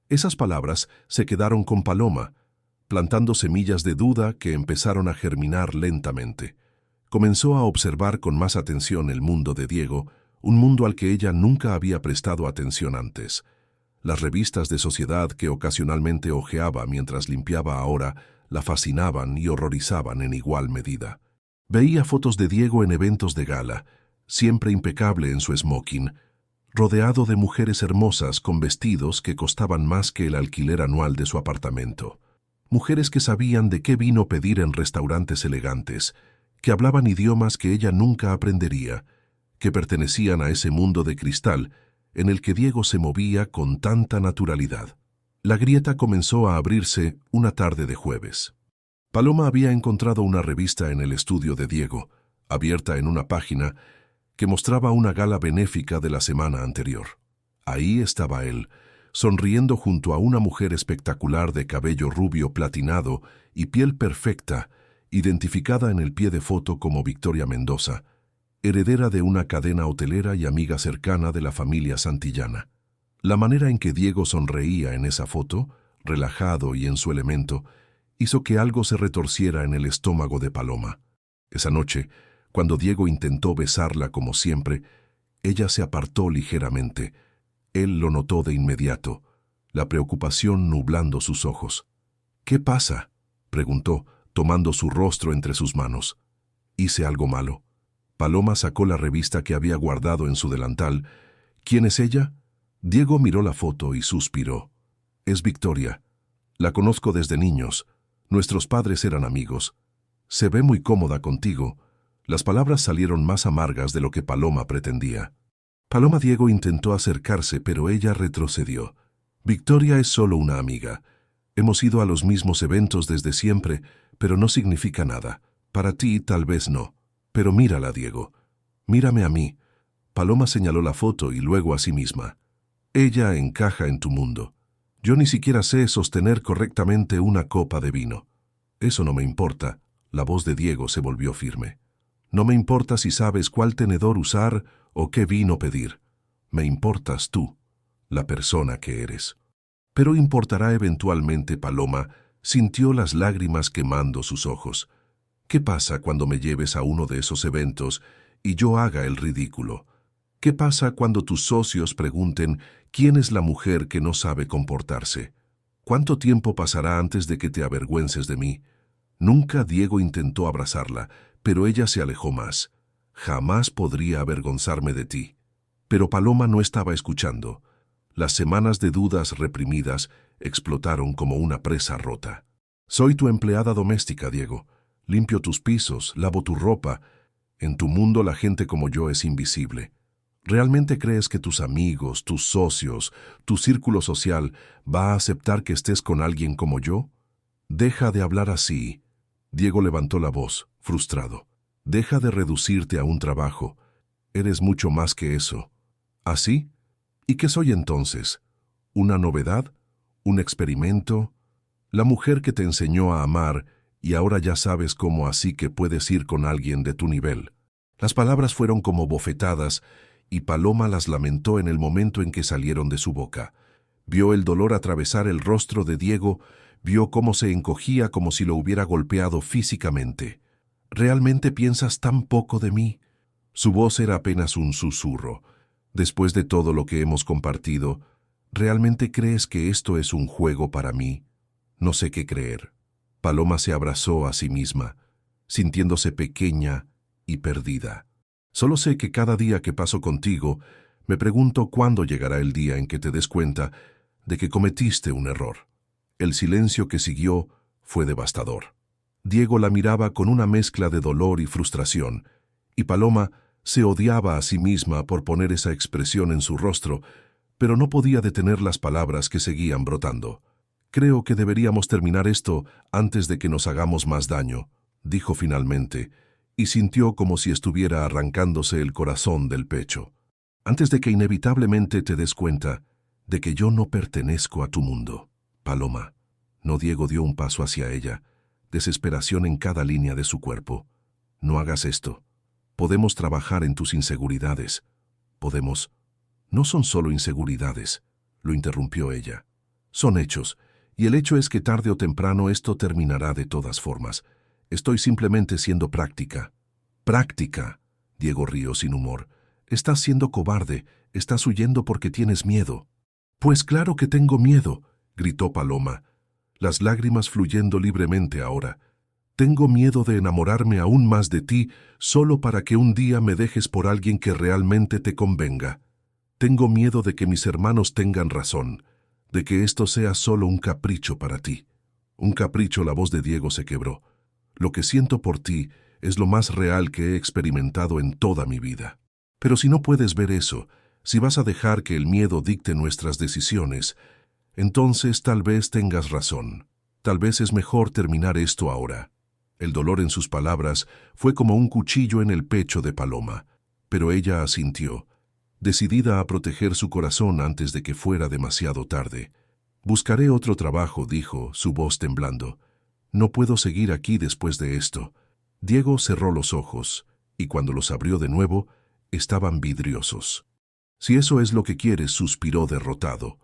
Esas palabras se quedaron con Paloma, plantando semillas de duda que empezaron a germinar lentamente. Comenzó a observar con más atención el mundo de Diego, un mundo al que ella nunca había prestado atención antes. Las revistas de sociedad que ocasionalmente hojeaba mientras limpiaba ahora la fascinaban y horrorizaban en igual medida. Veía fotos de Diego en eventos de gala, siempre impecable en su smoking, rodeado de mujeres hermosas con vestidos que costaban más que el alquiler anual de su apartamento. Mujeres que sabían de qué vino pedir en restaurantes elegantes, que hablaban idiomas que ella nunca aprendería, que pertenecían a ese mundo de cristal en el que Diego se movía con tanta naturalidad. La grieta comenzó a abrirse una tarde de jueves. Paloma había encontrado una revista en el estudio de Diego, abierta en una página que mostraba una gala benéfica de la semana anterior. Ahí estaba él, sonriendo junto a una mujer espectacular de cabello rubio platinado y piel perfecta, identificada en el pie de foto como Victoria Mendoza, heredera de una cadena hotelera y amiga cercana de la familia Santillana. La manera en que Diego sonreía en esa foto, relajado y en su elemento, hizo que algo se retorciera en el estómago de Paloma. Esa noche, cuando Diego intentó besarla como siempre, ella se apartó ligeramente. Él lo notó de inmediato, la preocupación nublando sus ojos. «¿Qué pasa?», preguntó, tomando su rostro entre sus manos. «¿Hice algo malo?». Paloma sacó la revista que había guardado en su delantal. «¿Quién es ella?». Diego miró la foto y suspiró. «Es Victoria. La conozco desde niños. Nuestros padres eran amigos. Se ve muy cómoda contigo». Las palabras salieron más amargas de lo que Paloma pretendía. Diego intentó acercarse, pero ella retrocedió. «Victoria es solo una amiga. Hemos ido a los mismos eventos desde siempre, pero no significa nada. Para ti tal vez no. Pero mírala, Diego. Mírame a mí». Paloma señaló la foto y luego a sí misma. «Ella encaja en tu mundo. Yo ni siquiera sé sostener correctamente una copa de vino». «Eso no me importa». La voz de Diego se volvió firme. «No me importa si sabes cuál tenedor usar o qué vino pedir. Me importas tú, la persona que eres». «Pero importará eventualmente», Paloma sintió las lágrimas quemando sus ojos. «¿Qué pasa cuando me lleves a uno de esos eventos y yo haga el ridículo? ¿Qué pasa cuando tus socios pregunten quién es la mujer que no sabe comportarse? ¿Cuánto tiempo pasará antes de que te avergüences de mí?» Nunca Diego intentó abrazarla, pero ella se alejó más. «Jamás podría avergonzarme de ti». Pero Paloma no estaba escuchando. Las semanas de dudas reprimidas explotaron como una presa rota. «Soy tu empleada doméstica, Diego. Limpio tus pisos, lavo tu ropa. En tu mundo la gente como yo es invisible. ¿Realmente crees que tus amigos, tus socios, tu círculo social va a aceptar que estés con alguien como yo? Deja de hablar así». Diego levantó la voz, frustrado. «Deja de reducirte a un trabajo. Eres mucho más que eso». «¿Así? ¿Y qué soy entonces? ¿Una novedad? ¿Un experimento? La mujer que te enseñó a amar y ahora ya sabes cómo, así que puedes ir con alguien de tu nivel». Las palabras fueron como bofetadas y Paloma las lamentó en el momento en que salieron de su boca. Vio el dolor atravesar el rostro de Diego, vio cómo se encogía como si lo hubiera golpeado físicamente. «¿Realmente piensas tan poco de mí?». Su voz era apenas un susurro. «Después de todo lo que hemos compartido, ¿realmente crees que esto es un juego para mí? No sé qué creer». Paloma se abrazó a sí misma, sintiéndose pequeña y perdida. «Solo sé que cada día que paso contigo, me pregunto cuándo llegará el día en que te des cuenta de que cometiste un error». El silencio que siguió fue devastador. Diego la miraba con una mezcla de dolor y frustración, y Paloma se odiaba a sí misma por poner esa expresión en su rostro, pero no podía detener las palabras que seguían brotando. «Creo que deberíamos terminar esto antes de que nos hagamos más daño», dijo finalmente, y sintió como si estuviera arrancándose el corazón del pecho. «Antes de que inevitablemente te des cuenta de que yo no pertenezco a tu mundo». «Paloma». No, Diego dio un paso hacia ella, desesperación en cada línea de su cuerpo. «No hagas esto. Podemos trabajar en tus inseguridades. Podemos». «No son solo inseguridades», lo interrumpió ella. «Son hechos, y el hecho es que tarde o temprano esto terminará de todas formas. Estoy simplemente siendo práctica». «¿Práctica?», Diego rió sin humor. «Estás siendo cobarde, estás huyendo porque tienes miedo». «Pues claro que tengo miedo», gritó Paloma, las lágrimas fluyendo libremente ahora. «Tengo miedo de enamorarme aún más de ti solo para que un día me dejes por alguien que realmente te convenga. Tengo miedo de que mis hermanos tengan razón, de que esto sea solo un capricho para ti». «Un capricho», la voz de Diego se quebró. «Lo que siento por ti es lo más real que he experimentado en toda mi vida. Pero si no puedes ver eso, si vas a dejar que el miedo dicte nuestras decisiones, entonces tal vez tengas razón. Tal vez es mejor terminar esto ahora». El dolor en sus palabras fue como un cuchillo en el pecho de Paloma, pero ella asintió. decidida a proteger su corazón antes de que fuera demasiado tarde. «Buscaré otro trabajo», dijo, su voz temblando. «No puedo seguir aquí después de esto». Diego cerró los ojos, y cuando los abrió de nuevo, estaban vidriosos. «Si eso es lo que quieres», suspiró derrotado,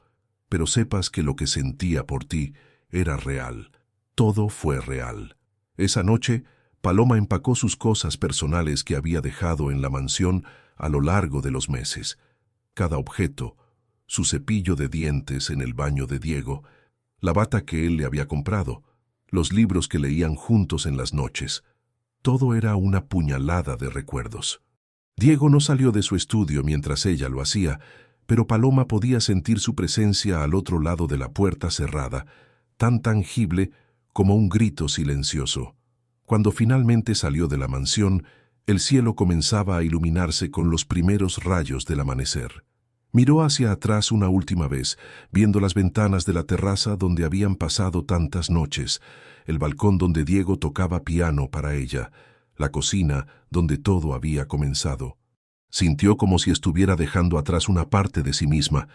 «pero sepas que lo que sentía por ti era real. Todo fue real». Esa noche, Paloma empacó sus cosas personales que había dejado en la mansión a lo largo de los meses. Cada objeto, su cepillo de dientes en el baño de Diego, la bata que él le había comprado, los libros que leían juntos en las noches. Todo era una puñalada de recuerdos. Diego no salió de su estudio mientras ella lo hacía, pero Paloma podía sentir su presencia al otro lado de la puerta cerrada, tan tangible como un grito silencioso. Cuando finalmente salió de la mansión, el cielo comenzaba a iluminarse con los primeros rayos del amanecer. Miró hacia atrás una última vez, viendo las ventanas de la terraza donde habían pasado tantas noches, el balcón donde Diego tocaba piano para ella, la cocina donde todo había comenzado. Sintió como si estuviera dejando atrás una parte de sí misma,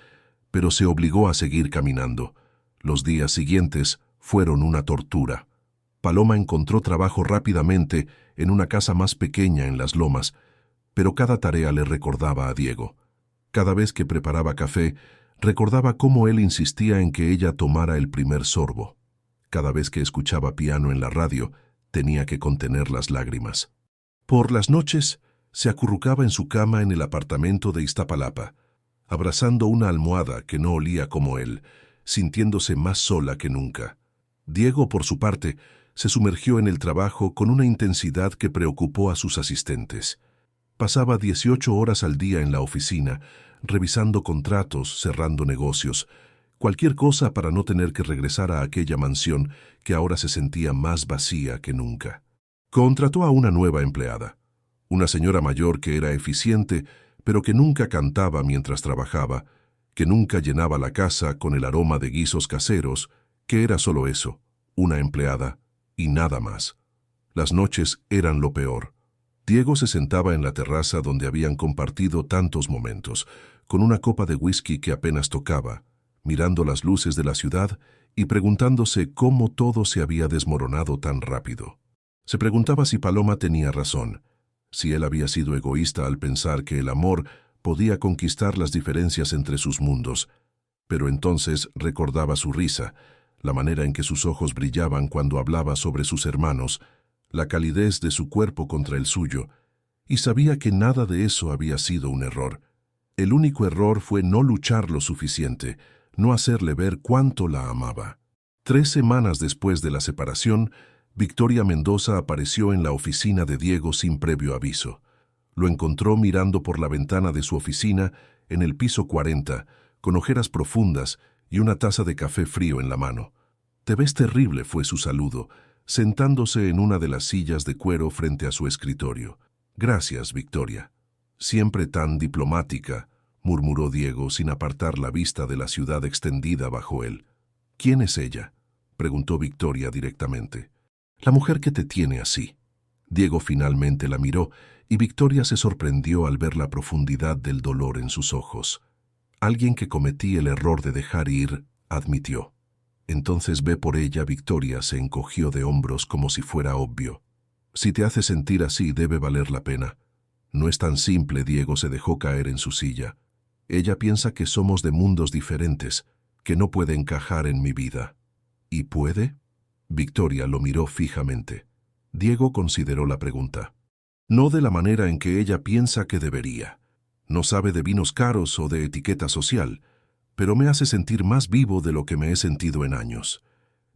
pero se obligó a seguir caminando. Los días siguientes fueron una tortura. Paloma encontró trabajo rápidamente en una casa más pequeña en las lomas, pero cada tarea le recordaba a Diego. Cada vez que preparaba café, recordaba cómo él insistía en que ella tomara el primer sorbo. Cada vez que escuchaba piano en la radio, tenía que contener las lágrimas. Por las noches, se acurrucaba en su cama en el apartamento de Iztapalapa, abrazando una almohada que no olía como él, sintiéndose más sola que nunca. Diego, por su parte, se sumergió en el trabajo con una intensidad que preocupó a sus asistentes. Pasaba 18 horas al día en la oficina, revisando contratos, cerrando negocios, cualquier cosa para no tener que regresar a aquella mansión que ahora se sentía más vacía que nunca. Contrató a una nueva empleada, una señora mayor que era eficiente, pero que nunca cantaba mientras trabajaba, que nunca llenaba la casa con el aroma de guisos caseros, que era solo eso, una empleada, y nada más. Las noches eran lo peor. Diego se sentaba en la terraza donde habían compartido tantos momentos, con una copa de whisky que apenas tocaba, mirando las luces de la ciudad y preguntándose cómo todo se había desmoronado tan rápido. Se preguntaba si Paloma tenía razón, si él había sido egoísta al pensar que el amor podía conquistar las diferencias entre sus mundos, pero entonces recordaba su risa, la manera en que sus ojos brillaban cuando hablaba sobre sus hermanos, la calidez de su cuerpo contra el suyo, y sabía que nada de eso había sido un error. El único error fue no luchar lo suficiente, no hacerle ver cuánto la amaba. 3 semanas después de la separación, Victoria Mendoza apareció en la oficina de Diego sin previo aviso. Lo encontró mirando por la ventana de su oficina en el piso 40, con ojeras profundas y una taza de café frío en la mano. «Te ves terrible», fue su saludo, sentándose en una de las sillas de cuero frente a su escritorio. «Gracias, Victoria». «Siempre tan diplomática», murmuró Diego sin apartar la vista de la ciudad extendida bajo él. «¿Quién es ella?», preguntó Victoria directamente. «La mujer que te tiene así». Diego finalmente la miró y Victoria se sorprendió al ver la profundidad del dolor en sus ojos. «Alguien que cometí el error de dejar ir», admitió. «Entonces ve por ella». Victoria se encogió de hombros como si fuera obvio. «Si te hace sentir así, debe valer la pena». «No es tan simple», Diego se dejó caer en su silla. «Ella piensa que somos de mundos diferentes, que no puede encajar en mi vida». «¿Y puede?». Victoria lo miró fijamente. Diego consideró la pregunta. «No de la manera en que ella piensa que debería. No sabe de vinos caros o de etiqueta social, pero me hace sentir más vivo de lo que me he sentido en años.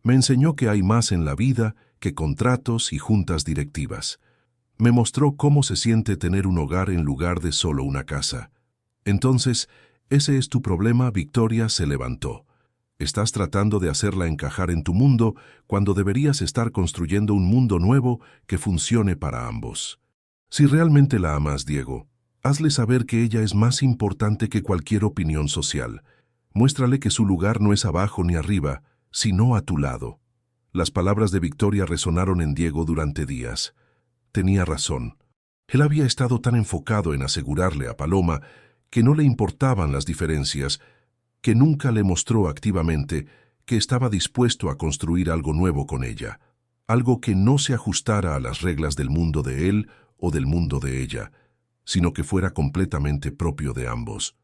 Me enseñó que hay más en la vida que contratos y juntas directivas. Me mostró cómo se siente tener un hogar en lugar de solo una casa. Entonces, ¿ese es tu problema?». Victoria se levantó. «Estás tratando de hacerla encajar en tu mundo cuando deberías estar construyendo un mundo nuevo que funcione para ambos. Si realmente la amas, Diego, hazle saber que ella es más importante que cualquier opinión social. Muéstrale que su lugar no es abajo ni arriba, sino a tu lado». Las palabras de Victoria resonaron en Diego durante días. Tenía razón. Él había estado tan enfocado en asegurarle a Paloma que no le importaban las diferencias, que nunca le mostró activamente que estaba dispuesto a construir algo nuevo con ella, algo que no se ajustara a las reglas del mundo de él o del mundo de ella, sino que fuera completamente propio de ambos.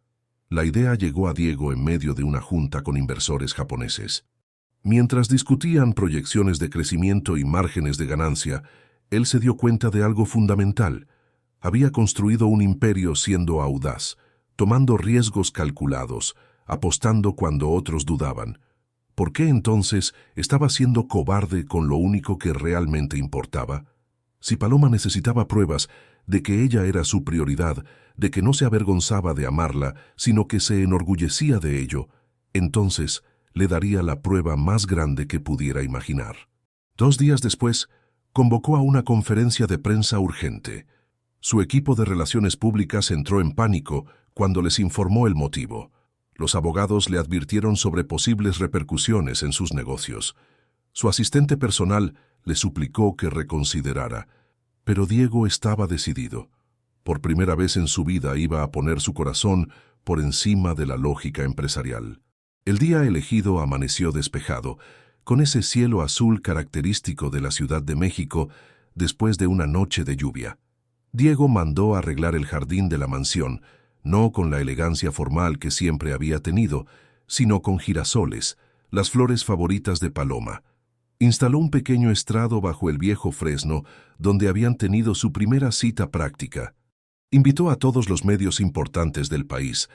La idea llegó a Diego en medio de una junta con inversores japoneses. Mientras discutían proyecciones de crecimiento y márgenes de ganancia, él se dio cuenta de algo fundamental. Había construido un imperio siendo audaz, tomando riesgos calculados, apostando cuando otros dudaban. ¿Por qué entonces estaba siendo cobarde con lo único que realmente importaba? Si Paloma necesitaba pruebas de que ella era su prioridad, de que no se avergonzaba de amarla, sino que se enorgullecía de ello, entonces le daría la prueba más grande que pudiera imaginar. 2 días después, convocó a una conferencia de prensa urgente. Su equipo de relaciones públicas entró en pánico cuando les informó el motivo. Los abogados le advirtieron sobre posibles repercusiones en sus negocios. Su asistente personal le suplicó que reconsiderara, pero Diego estaba decidido. Por primera vez en su vida iba a poner su corazón por encima de la lógica empresarial. El día elegido amaneció despejado, con ese cielo azul característico de la Ciudad de México después de una noche de lluvia. Diego mandó arreglar el jardín de la mansión, no con la elegancia formal que siempre había tenido, sino con girasoles, las flores favoritas de Paloma. Instaló un pequeño estrado bajo el viejo fresno donde habían tenido su primera cita práctica. Invitó a todos los medios importantes del país,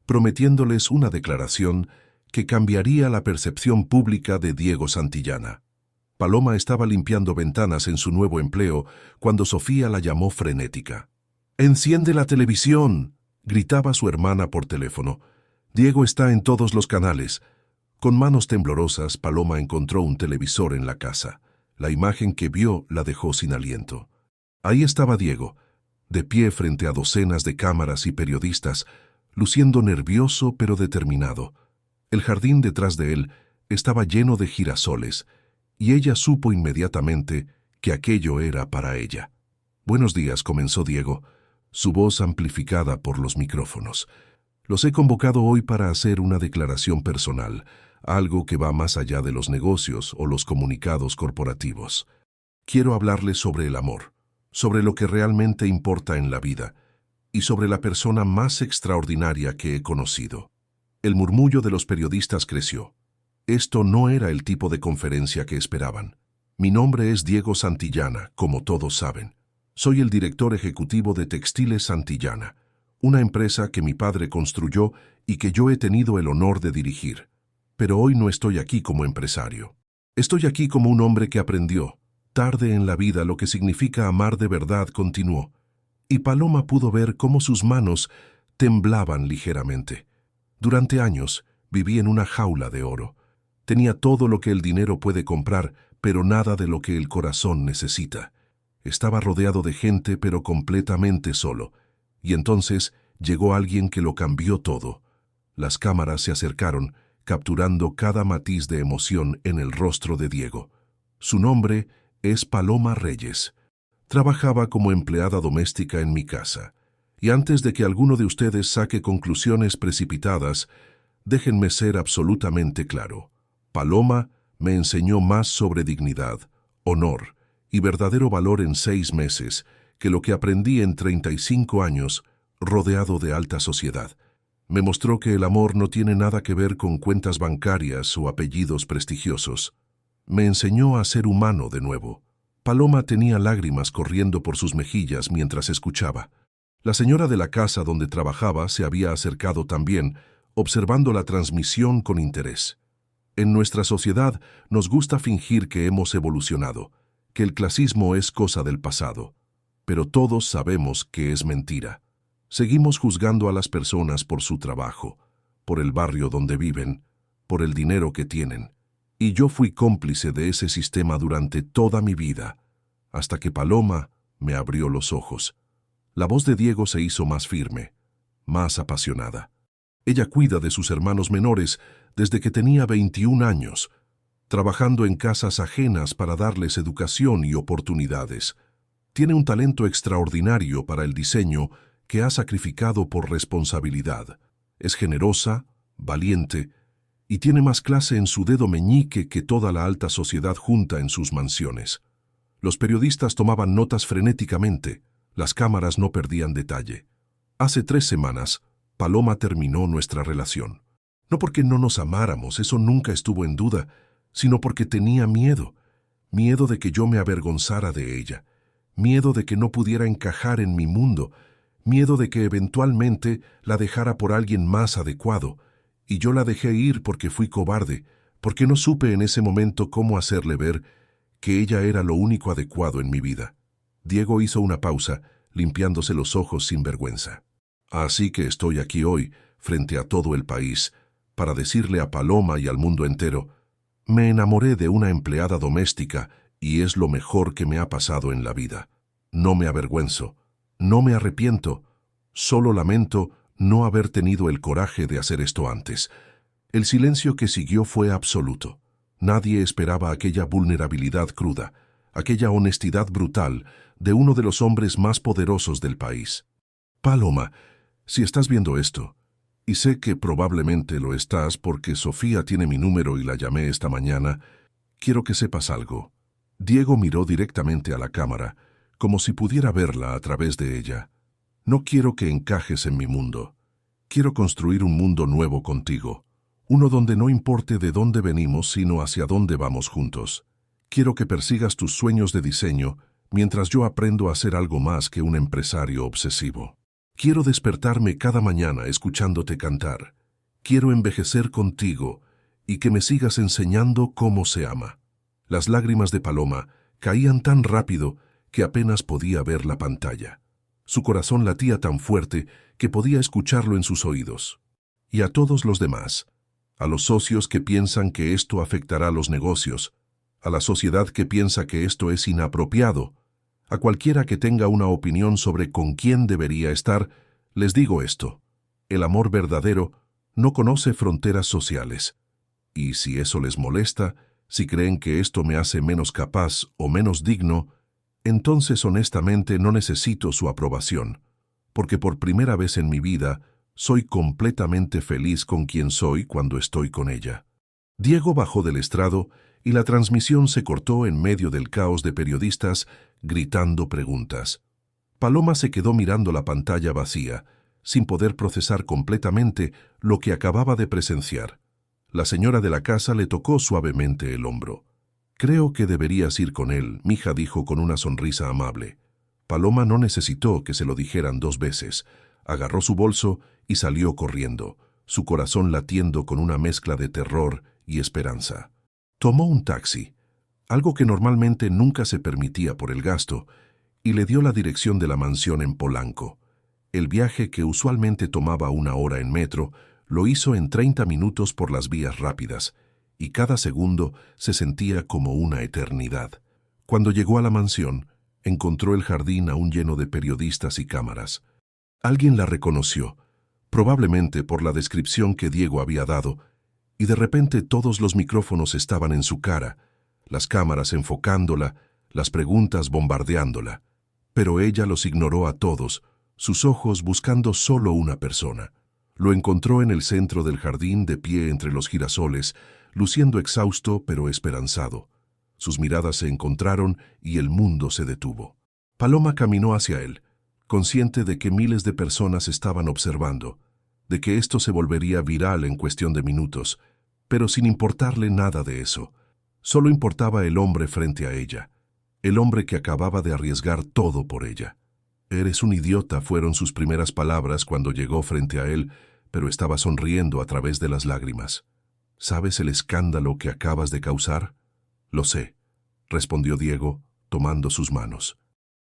prometiéndoles una declaración que cambiaría la percepción pública de Diego Santillana. Paloma estaba limpiando ventanas en su nuevo empleo cuando Sofía la llamó frenética. «¡Enciende la televisión!», gritaba su hermana por teléfono. «Diego está en todos los canales». Con manos temblorosas, Paloma encontró un televisor en la casa. La imagen que vio la dejó sin aliento. Ahí estaba Diego, de pie frente a docenas de cámaras y periodistas, luciendo nervioso pero determinado. El jardín detrás de él estaba lleno de girasoles, y ella supo inmediatamente que aquello era para ella. «Buenos días», comenzó Diego, su voz amplificada por los micrófonos. «Los he convocado hoy para hacer una declaración personal, algo que va más allá de los negocios o los comunicados corporativos. Quiero hablarles sobre el amor, sobre lo que realmente importa en la vida, y sobre la persona más extraordinaria que he conocido». El murmullo de los periodistas creció. Esto no era el tipo de conferencia que esperaban. «Mi nombre es Diego Santillana, como todos saben. Soy el director ejecutivo de Textiles Santillana, una empresa que mi padre construyó y que yo he tenido el honor de dirigir. Pero hoy no estoy aquí como empresario. Estoy aquí como un hombre que aprendió, tarde en la vida, lo que significa amar de verdad», continuó. Y Paloma pudo ver cómo sus manos temblaban ligeramente. «Durante años viví en una jaula de oro. Tenía todo lo que el dinero puede comprar, pero nada de lo que el corazón necesita. Estaba rodeado de gente, pero completamente solo. Y entonces llegó alguien que lo cambió todo». Las cámaras se acercaron, capturando cada matiz de emoción en el rostro de Diego. Su nombre es Paloma Reyes. Trabajaba como empleada doméstica en mi casa. Y antes de que alguno de ustedes saque conclusiones precipitadas, déjenme ser absolutamente claro. Paloma me enseñó más sobre dignidad, honor y verdadero valor en 6 meses que lo que aprendí en 35 años rodeado de alta sociedad. Me mostró que el amor no tiene nada que ver con cuentas bancarias o apellidos prestigiosos. Me enseñó a ser humano de nuevo. Paloma tenía lágrimas corriendo por sus mejillas mientras escuchaba. La señora de la casa donde trabajaba se había acercado también, observando la transmisión con interés. En nuestra sociedad nos gusta fingir que hemos evolucionado, que el clasismo es cosa del pasado, pero todos sabemos que es mentira. Seguimos juzgando a las personas por su trabajo, por el barrio donde viven, por el dinero que tienen. Y yo fui cómplice de ese sistema durante toda mi vida, hasta que Paloma me abrió los ojos. La voz de Diego se hizo más firme, más apasionada. Ella cuida de sus hermanos menores desde que tenía 21 años, trabajando en casas ajenas para darles educación y oportunidades. Tiene un talento extraordinario para el diseño que ha sacrificado por responsabilidad. Es generosa, valiente, y tiene más clase en su dedo meñique que toda la alta sociedad junta en sus mansiones. Los periodistas tomaban notas frenéticamente, las cámaras no perdían detalle. Hace 3 semanas, Paloma terminó nuestra relación. No porque no nos amáramos, eso nunca estuvo en duda, sino porque tenía miedo. Miedo de que yo me avergonzara de ella. Miedo de que no pudiera encajar en mi mundo. Miedo de que eventualmente la dejara por alguien más adecuado. Y yo la dejé ir porque fui cobarde, porque no supe en ese momento cómo hacerle ver que ella era lo único adecuado en mi vida. Diego hizo una pausa, limpiándose los ojos sin vergüenza. Así que estoy aquí hoy, frente a todo el país, para decirle a Paloma y al mundo entero: me enamoré de una empleada doméstica y es lo mejor que me ha pasado en la vida. No me avergüenzo, no me arrepiento, solo lamento no haber tenido el coraje de hacer esto antes. El silencio que siguió fue absoluto. Nadie esperaba aquella vulnerabilidad cruda, aquella honestidad brutal de uno de los hombres más poderosos del país. Paloma, si estás viendo esto, y sé que probablemente lo estás porque Sofía tiene mi número y la llamé esta mañana, quiero que sepas algo. Diego miró directamente a la cámara, como si pudiera verla a través de ella. No quiero que encajes en mi mundo. Quiero construir un mundo nuevo contigo. Uno donde no importe de dónde venimos, sino hacia dónde vamos juntos. Quiero que persigas tus sueños de diseño, mientras yo aprendo a ser algo más que un empresario obsesivo. Quiero despertarme cada mañana escuchándote cantar. Quiero envejecer contigo y que me sigas enseñando cómo se ama. Las lágrimas de Paloma caían tan rápido que apenas podía ver la pantalla. Su corazón latía tan fuerte que podía escucharlo en sus oídos. Y a todos los demás, a los socios que piensan que esto afectará a los negocios, a la sociedad que piensa que esto es inapropiado, a cualquiera que tenga una opinión sobre con quién debería estar, les digo esto: el amor verdadero no conoce fronteras sociales. Y si eso les molesta, si creen que esto me hace menos capaz o menos digno, entonces honestamente no necesito su aprobación, porque por primera vez en mi vida soy completamente feliz con quien soy cuando estoy con ella. Diego bajó del estrado y la transmisión se cortó en medio del caos de periodistas gritando preguntas. Paloma se quedó mirando la pantalla vacía, sin poder procesar completamente lo que acababa de presenciar. La señora de la casa le tocó suavemente el hombro. «Creo que deberías ir con él», mija dijo con una sonrisa amable. Paloma no necesitó que se lo dijeran 2 veces. Agarró su bolso y salió corriendo, su corazón latiendo con una mezcla de terror y esperanza. Tomó un taxi, algo que normalmente nunca se permitía por el gasto, y le dio la dirección de la mansión en Polanco. El viaje que usualmente tomaba 1 hora en metro, lo hizo en 30 minutos por las vías rápidas, y cada segundo se sentía como una eternidad. Cuando llegó a la mansión, encontró el jardín aún lleno de periodistas y cámaras. Alguien la reconoció, probablemente por la descripción que Diego había dado, y de repente todos los micrófonos estaban en su cara, las cámaras enfocándola, las preguntas bombardeándola. Pero ella los ignoró a todos, sus ojos buscando solo una persona. Lo encontró en el centro del jardín, de pie entre los girasoles, luciendo exhausto pero esperanzado. Sus miradas se encontraron y el mundo se detuvo. Paloma caminó hacia él, consciente de que miles de personas estaban observando, de que esto se volvería viral en cuestión de minutos, pero sin importarle nada de eso. Solo importaba el hombre frente a ella, el hombre que acababa de arriesgar todo por ella. «Eres un idiota», fueron sus primeras palabras cuando llegó frente a él, pero estaba sonriendo a través de las lágrimas. «¿Sabes el escándalo que acabas de causar?» «Lo sé», respondió Diego, tomando sus manos.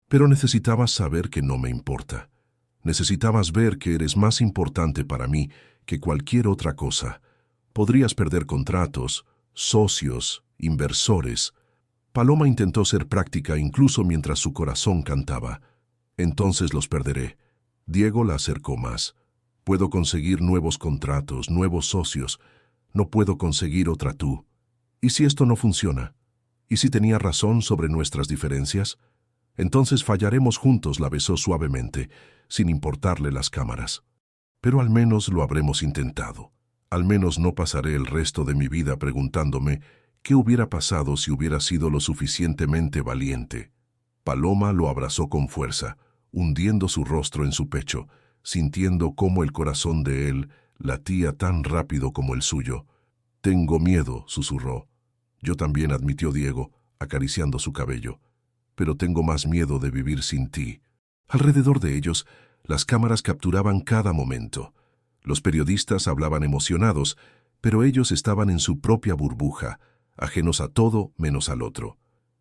«Pero necesitabas saber que no me importa. Necesitabas ver que eres más importante para mí que cualquier otra cosa. Podrías perder contratos, socios, inversores». Paloma intentó ser práctica incluso mientras su corazón cantaba. «Entonces los perderé». Diego la acercó más. «Puedo conseguir nuevos contratos, nuevos socios. No puedo conseguir otra tú. ¿Y si esto no funciona? ¿Y si tenía razón sobre nuestras diferencias? Entonces fallaremos juntos, la besó suavemente, sin importarle las cámaras. Pero al menos lo habremos intentado. Al menos no pasaré el resto de mi vida preguntándome qué hubiera pasado si hubiera sido lo suficientemente valiente. Paloma lo abrazó con fuerza, hundiendo su rostro en su pecho, sintiendo cómo el corazón de él latía tan rápido como el suyo. «Tengo miedo», susurró. «Yo también», admitió Diego, acariciando su cabello. «Pero tengo más miedo de vivir sin ti». Alrededor de ellos, las cámaras capturaban cada momento. Los periodistas hablaban emocionados, pero ellos estaban en su propia burbuja, ajenos a todo menos al otro.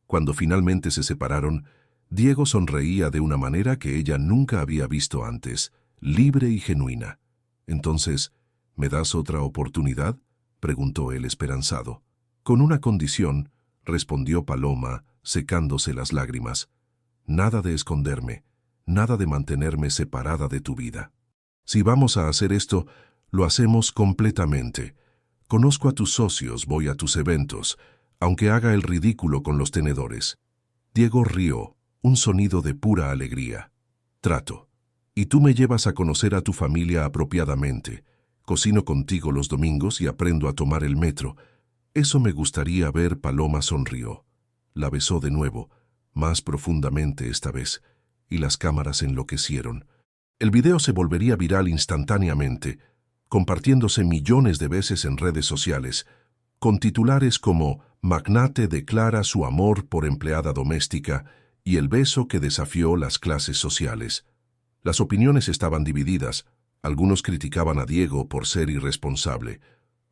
Cuando finalmente se separaron, Diego sonreía de una manera que ella nunca había visto antes, libre y genuina. «Entonces, ¿me das otra oportunidad?», preguntó él esperanzado. «Con una condición», respondió Paloma, secándose las lágrimas. «Nada de esconderme, nada de mantenerme separada de tu vida. Si vamos a hacer esto, lo hacemos completamente. Conozco a tus socios, voy a tus eventos, aunque haga el ridículo con los tenedores». Diego rió, un sonido de pura alegría. «Trato. Y tú me llevas a conocer a tu familia apropiadamente. Cocino contigo los domingos y aprendo a tomar el metro. Eso me gustaría ver». Paloma sonrió. La besó de nuevo, más profundamente esta vez, y las cámaras enloquecieron. El video se volvería viral instantáneamente, compartiéndose millones de veces en redes sociales, con titulares como «Magnate declara su amor por empleada doméstica» y «El beso que desafió las clases sociales». Las opiniones estaban divididas. Algunos criticaban a Diego por ser irresponsable,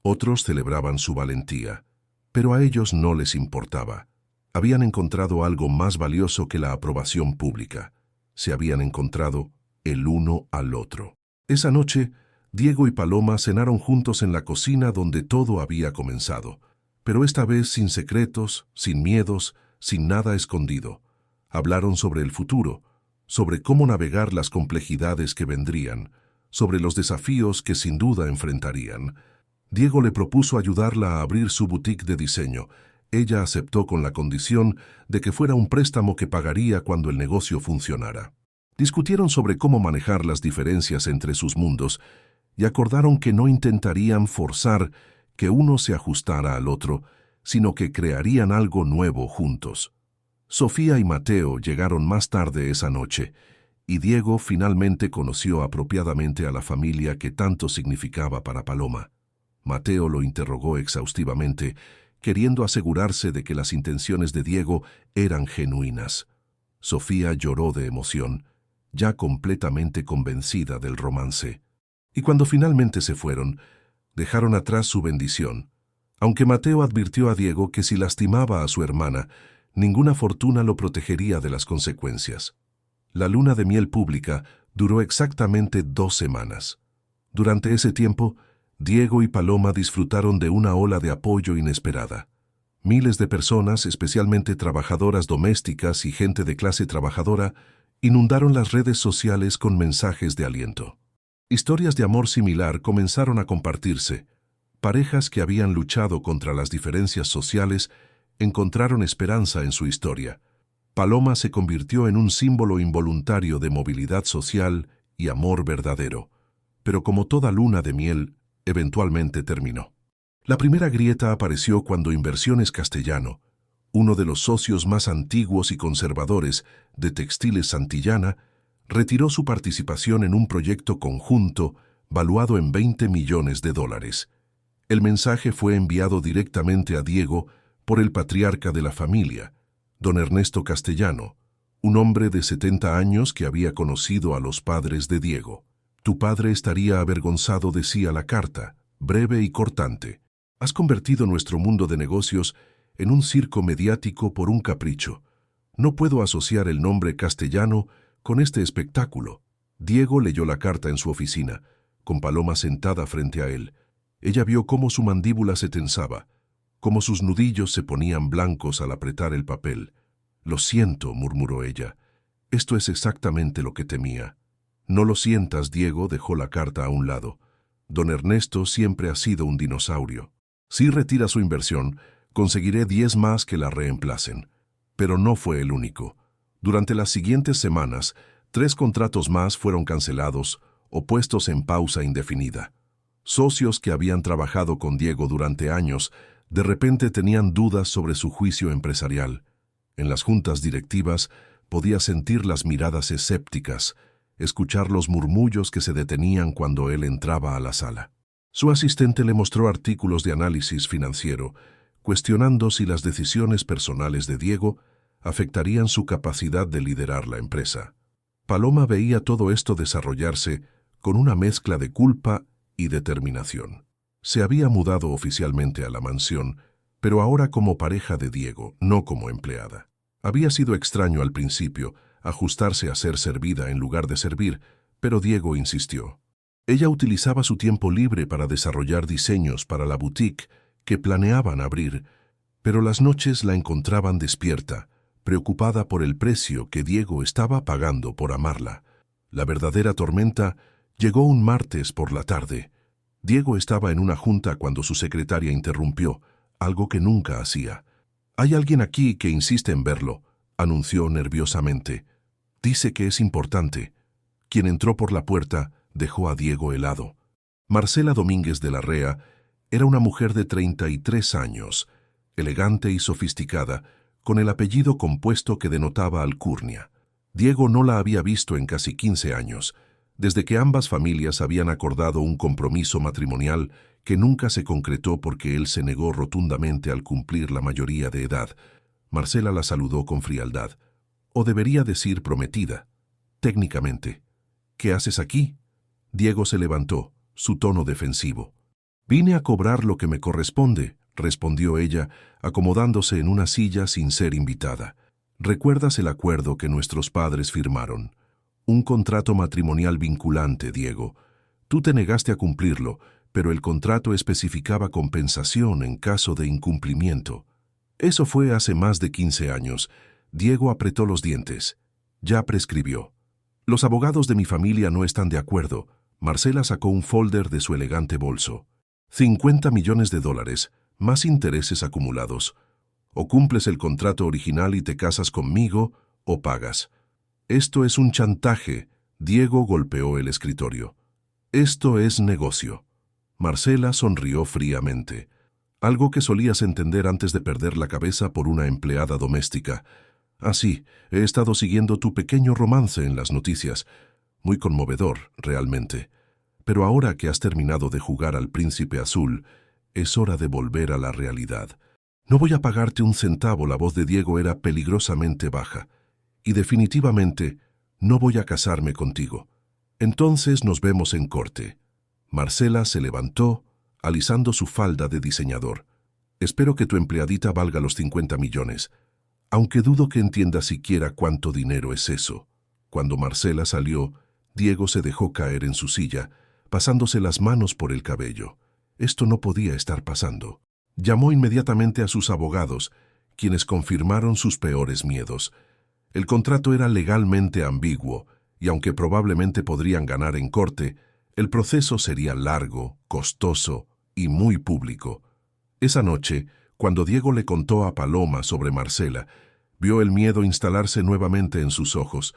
otros celebraban su valentía, pero a ellos no les importaba. Habían encontrado algo más valioso que la aprobación pública. Se habían encontrado el uno al otro. Esa noche, Diego y Paloma cenaron juntos en la cocina donde todo había comenzado, pero esta vez sin secretos, sin miedos, sin nada escondido. Hablaron sobre el futuro, sobre cómo navegar las complejidades que vendrían, sobre los desafíos que sin duda enfrentarían. Diego le propuso ayudarla a abrir su boutique de diseño. Ella aceptó con la condición de que fuera un préstamo que pagaría cuando el negocio funcionara. Discutieron sobre cómo manejar las diferencias entre sus mundos y acordaron que no intentarían forzar que uno se ajustara al otro, sino que crearían algo nuevo juntos. Sofía y Mateo llegaron más tarde esa noche, y Diego finalmente conoció apropiadamente a la familia que tanto significaba para Paloma. Mateo lo interrogó exhaustivamente, queriendo asegurarse de que las intenciones de Diego eran genuinas. Sofía lloró de emoción, ya completamente convencida del romance. Y cuando finalmente se fueron, dejaron atrás su bendición, aunque Mateo advirtió a Diego que si lastimaba a su hermana, ninguna fortuna lo protegería de las consecuencias. La luna de miel pública duró exactamente 2 semanas. Durante ese tiempo, Diego y Paloma disfrutaron de una ola de apoyo inesperada. Miles de personas, especialmente trabajadoras domésticas y gente de clase trabajadora, inundaron las redes sociales con mensajes de aliento. Historias de amor similar comenzaron a compartirse. Parejas que habían luchado contra las diferencias sociales encontraron esperanza en su historia. Paloma se convirtió en un símbolo involuntario de movilidad social y amor verdadero. Pero como toda luna de miel, eventualmente terminó. La primera grieta apareció cuando Inversiones Castellano, uno de los socios más antiguos y conservadores de Textiles Santillana, retiró su participación en un proyecto conjunto valuado en $20 millones. El mensaje fue enviado directamente a Diego por el patriarca de la familia, don Ernesto Castellano, un hombre de 70 años que había conocido a los padres de Diego. «Tu padre estaría avergonzado», decía la carta, breve y cortante. «Has convertido nuestro mundo de negocios en un circo mediático por un capricho. No puedo asociar el nombre Castellano con este espectáculo». Diego leyó la carta en su oficina, con Paloma sentada frente a él. Ella vio cómo su mandíbula se tensaba, cómo sus nudillos se ponían blancos al apretar el papel. «Lo siento», murmuró ella. «Esto es exactamente lo que temía». «No lo sientas», Diego dejó la carta a un lado. «Don Ernesto siempre ha sido un dinosaurio. Si retira su inversión, conseguiré 10 más que la reemplacen». Pero no fue el único. Durante las siguientes semanas, 3 contratos más fueron cancelados o puestos en pausa indefinida. Socios que habían trabajado con Diego durante años, de repente tenían dudas sobre su juicio empresarial. En las juntas directivas podía sentir las miradas escépticas, escuchar los murmullos que se detenían cuando él entraba a la sala. Su asistente le mostró artículos de análisis financiero, cuestionando si las decisiones personales de Diego afectarían su capacidad de liderar la empresa. Paloma veía todo esto desarrollarse con una mezcla de culpa y determinación. Se había mudado oficialmente a la mansión, pero ahora como pareja de Diego, no como empleada. Había sido extraño al principio ajustarse a ser servida en lugar de servir, pero Diego insistió. Ella utilizaba su tiempo libre para desarrollar diseños para la boutique que planeaban abrir, pero las noches la encontraban despierta, preocupada por el precio que Diego estaba pagando por amarla. La verdadera tormenta llegó un martes por la tarde. Diego estaba en una junta cuando su secretaria interrumpió, algo que nunca hacía. «Hay alguien aquí que insiste en verlo», anunció nerviosamente. «Dice que es importante». Quien entró por la puerta dejó a Diego helado. Marcela Domínguez de la Rea era una mujer de 33 años, elegante y sofisticada, con el apellido compuesto que denotaba alcurnia. Diego no la había visto en casi 15 años, desde que ambas familias habían acordado un compromiso matrimonial que nunca se concretó porque él se negó rotundamente al cumplir la mayoría de edad. Marcela la saludó con frialdad, o debería decir prometida, técnicamente. «¿Qué haces aquí?» Diego se levantó, su tono defensivo. «Vine a cobrar lo que me corresponde», respondió ella, acomodándose en una silla sin ser invitada. «¿Recuerdas el acuerdo que nuestros padres firmaron? Un contrato matrimonial vinculante, Diego. Tú te negaste a cumplirlo, pero el contrato especificaba compensación en caso de incumplimiento. Eso fue hace más de 15 años. Diego apretó los dientes. Ya prescribió. Los abogados de mi familia no están de acuerdo. Marcela sacó un folder de su elegante bolso. $50 millones, más intereses acumulados. O cumples el contrato original y te casas conmigo, o pagas. Esto es un chantaje. Diego golpeó el escritorio. Esto es negocio. Marcela sonrió fríamente. Algo que solías entender antes de perder la cabeza por una empleada doméstica. Así, he estado siguiendo tu pequeño romance en las noticias. Muy conmovedor, realmente. Pero ahora que has terminado de jugar al príncipe azul, es hora de volver a la realidad. No voy a pagarte un centavo. La voz de Diego era peligrosamente baja. Y definitivamente, no voy a casarme contigo. Entonces nos vemos en corte. Marcela se levantó, alisando su falda de diseñador. Espero que tu empleadita valga los 50 millones. Aunque dudo que entienda siquiera cuánto dinero es eso. Cuando Marcela salió, Diego se dejó caer en su silla, pasándose las manos por el cabello. Esto no podía estar pasando. Llamó inmediatamente a sus abogados, quienes confirmaron sus peores miedos. El contrato era legalmente ambiguo, y aunque probablemente podrían ganar en corte, el proceso sería largo, costoso y muy público. Esa noche, cuando Diego le contó a Paloma sobre Marcela, vio el miedo instalarse nuevamente en sus ojos.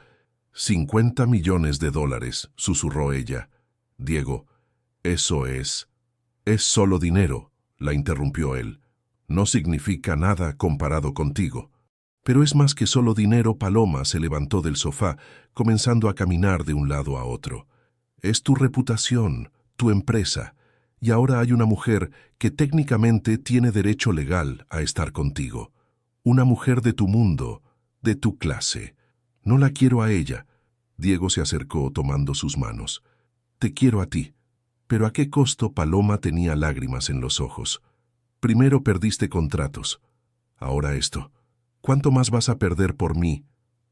$50 millones, susurró ella. Diego, eso es solo dinero, la interrumpió él. No significa nada comparado contigo. Pero es más que solo dinero. Paloma se levantó del sofá, comenzando a caminar de un lado a otro. Es tu reputación, tu empresa, y ahora hay una mujer que técnicamente tiene derecho legal a estar contigo. Una mujer de tu mundo, de tu clase. No la quiero a ella. Diego se acercó tomando sus manos. Te quiero a ti. ¿Pero a qué costo? Paloma tenía lágrimas en los ojos. Primero perdiste contratos. Ahora esto. ¿Cuánto más vas a perder por mí?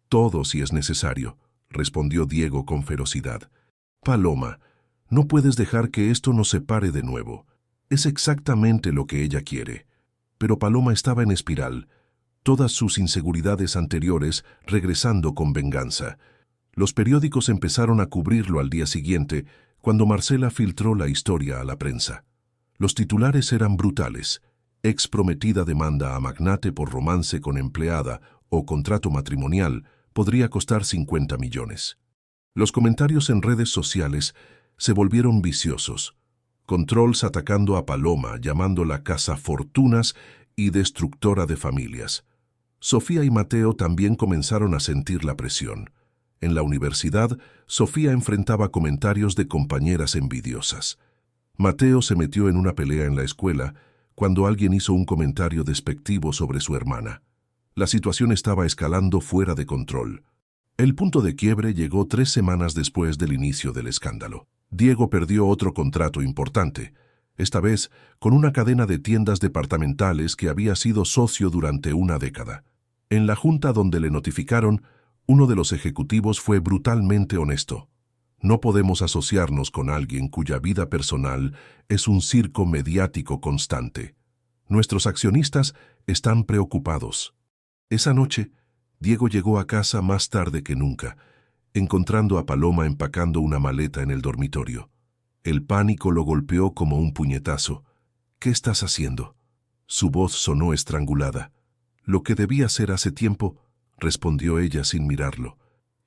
Todo si es necesario, respondió Diego con ferocidad. Paloma, no puedes dejar que esto nos separe de nuevo. Es exactamente lo que ella quiere. Pero Paloma estaba en espiral, todas sus inseguridades anteriores regresando con venganza. Los periódicos empezaron a cubrirlo al día siguiente, cuando Marcela filtró la historia a la prensa. Los titulares eran brutales. Ex prometida demanda a magnate por romance con empleada o contrato matrimonial, podría costar 50 millones. Los comentarios en redes sociales se volvieron viciosos. Controls atacando a Paloma, llamándola cazafortunas y destructora de familias. Sofía y Mateo también comenzaron a sentir la presión. En la universidad, Sofía enfrentaba comentarios de compañeras envidiosas. Mateo se metió en una pelea en la escuela cuando alguien hizo un comentario despectivo sobre su hermana. La situación estaba escalando fuera de control. El punto de quiebre llegó 3 semanas después del inicio del escándalo. Diego perdió otro contrato importante, esta vez con una cadena de tiendas departamentales que había sido socio durante una década. En la junta donde le notificaron, uno de los ejecutivos fue brutalmente honesto. No podemos asociarnos con alguien cuya vida personal es un circo mediático constante. Nuestros accionistas están preocupados. Esa noche, Diego llegó a casa más tarde que nunca, encontrando a Paloma empacando una maleta en el dormitorio. El pánico lo golpeó como un puñetazo. «¿Qué estás haciendo?» Su voz sonó estrangulada. «Lo que debí hacer hace tiempo», respondió ella sin mirarlo.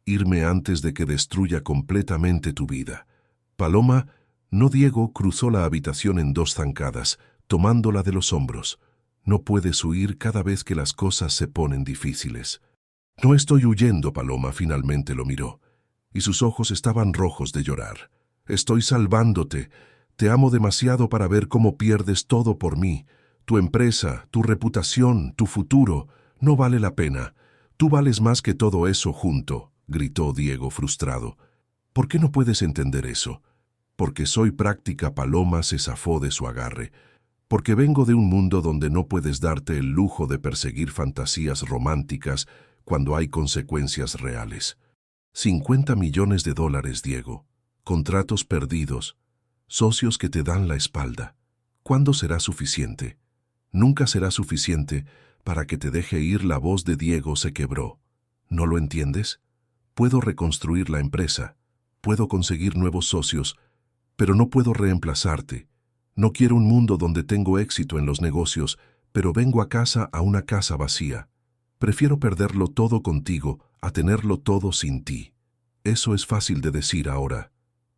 «Irme antes de que destruya completamente tu vida». Paloma, no Diego, cruzó la habitación en 2 zancadas, tomándola de los hombros. «No puedes huir cada vez que las cosas se ponen difíciles». «No estoy huyendo», Paloma finalmente lo miró, y sus ojos estaban rojos de llorar. «Estoy salvándote. Te amo demasiado para ver cómo pierdes todo por mí. Tu empresa, tu reputación, tu futuro. No vale la pena. Tú vales más que todo eso junto», gritó Diego frustrado. «¿Por qué no puedes entender eso?» «Porque soy práctica», Paloma se zafó de su agarre. «Porque vengo de un mundo donde no puedes darte el lujo de perseguir fantasías románticas cuando hay consecuencias reales. 50 millones de dólares, Diego. Contratos perdidos. Socios que te dan la espalda. ¿Cuándo será suficiente? Nunca será suficiente para que te deje ir». La voz de Diego se quebró. «¿No lo entiendes? Puedo reconstruir la empresa. Puedo conseguir nuevos socios, pero no puedo reemplazarte. No quiero un mundo donde tengo éxito en los negocios, pero vengo a casa a una casa vacía. Prefiero perderlo todo contigo a tenerlo todo sin ti». «Eso es fácil de decir ahora».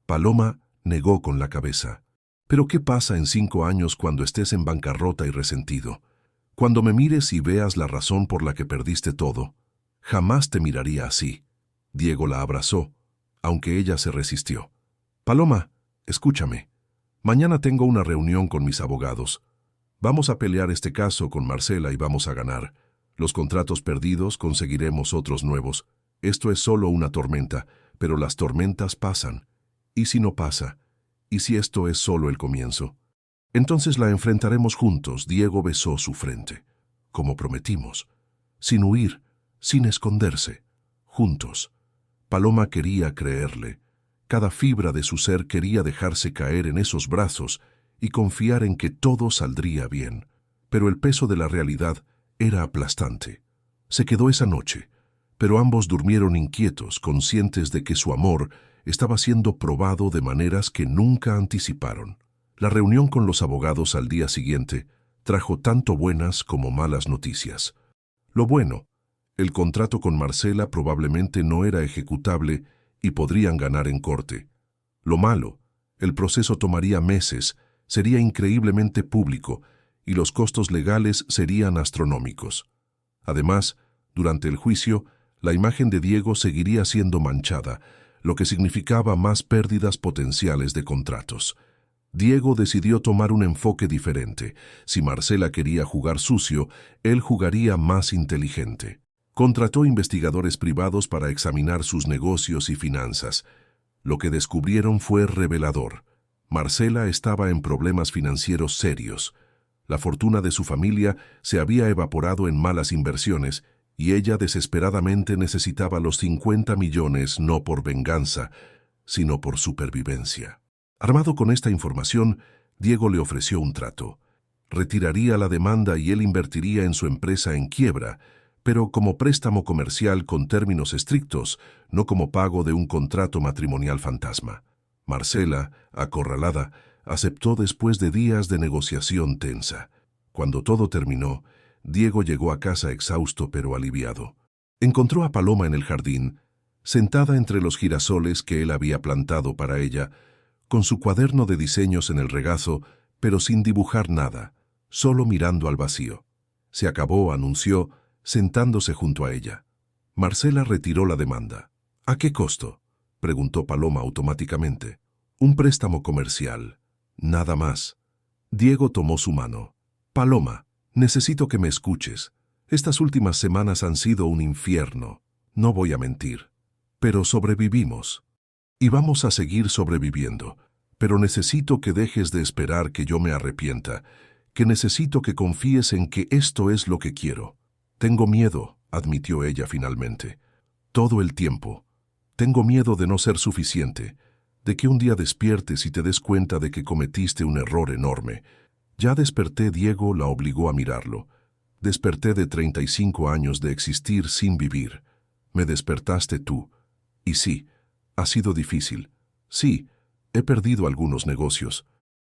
Paloma negó con la cabeza. «¿Pero qué pasa en 5 años cuando estés en bancarrota y resentido? Cuando me mires y veas la razón por la que perdiste todo. Jamás te miraría así». Diego la abrazó, aunque ella se resistió. «Paloma, escúchame. Mañana tengo una reunión con mis abogados. Vamos a pelear este caso con Marcela y vamos a ganar. Los contratos perdidos, conseguiremos otros nuevos. Esto es solo una tormenta, pero las tormentas pasan. ¿Y si no pasa? ¿Y si esto es solo el comienzo? Entonces la enfrentaremos juntos». Diego besó su frente. «Como prometimos. Sin huir, sin esconderse. Juntos». Paloma quería creerle. Cada fibra de su ser quería dejarse caer en esos brazos y confiar en que todo saldría bien. Pero el peso de la realidad era aplastante. Se quedó esa noche, pero ambos durmieron inquietos, conscientes de que su amor estaba siendo probado de maneras que nunca anticiparon. La reunión con los abogados al día siguiente trajo tanto buenas como malas noticias. Lo bueno: el contrato con Marcela probablemente no era ejecutable y podrían ganar en corte. Lo malo: el proceso tomaría meses, sería increíblemente público y los costos legales serían astronómicos. Además, durante el juicio, la imagen de Diego seguiría siendo manchada, lo que significaba más pérdidas potenciales de contratos. Diego decidió tomar un enfoque diferente. Si Marcela quería jugar sucio, él jugaría más inteligente. Contrató investigadores privados para examinar sus negocios y finanzas. Lo que descubrieron fue revelador. Marcela estaba en problemas financieros serios. La fortuna de su familia se había evaporado en malas inversiones y ella desesperadamente necesitaba los 50 millones no por venganza, sino por supervivencia. Armado con esta información, Diego le ofreció un trato. Retiraría la demanda y él invertiría en su empresa en quiebra, pero como préstamo comercial con términos estrictos, no como pago de un contrato matrimonial fantasma. Marcela, acorralada, aceptó después de días de negociación tensa. Cuando todo terminó, Diego llegó a casa exhausto pero aliviado. Encontró a Paloma en el jardín, sentada entre los girasoles que él había plantado para ella, con su cuaderno de diseños en el regazo, pero sin dibujar nada, solo mirando al vacío. Se acabó, anunció, sentándose junto a ella. Marcela retiró la demanda. ¿A qué costo?, preguntó Paloma automáticamente. Un préstamo comercial. Nada más. Diego tomó su mano. Paloma, necesito que me escuches. Estas últimas semanas han sido un infierno. No voy a mentir. Pero sobrevivimos. Y vamos a seguir sobreviviendo. Pero necesito que dejes de esperar que yo me arrepienta, que necesito que confíes en que esto es lo que quiero. Tengo miedo, admitió ella finalmente. Todo el tiempo. Tengo miedo de no ser suficiente, de que un día despiertes y te des cuenta de que cometiste un error enorme. Ya desperté, Diego la obligó a mirarlo. Desperté de 35 años de existir sin vivir. Me despertaste tú. Y sí, ha sido difícil. Sí, he perdido algunos negocios.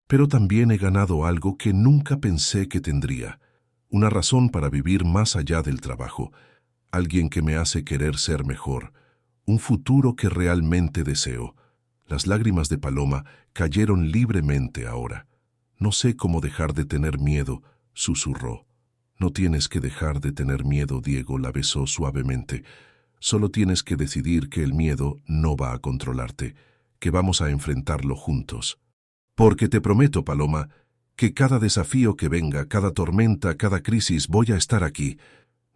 Pero también he ganado algo que nunca pensé que tendría. Una razón para vivir más allá del trabajo. Alguien que me hace querer ser mejor. Un futuro que realmente deseo. Las lágrimas de Paloma cayeron libremente ahora. No sé cómo dejar de tener miedo, susurró. No tienes que dejar de tener miedo, Diego la besó suavemente. Solo tienes que decidir que el miedo no va a controlarte, que vamos a enfrentarlo juntos. Porque te prometo, Paloma, que cada desafío que venga, cada tormenta, cada crisis, voy a estar aquí.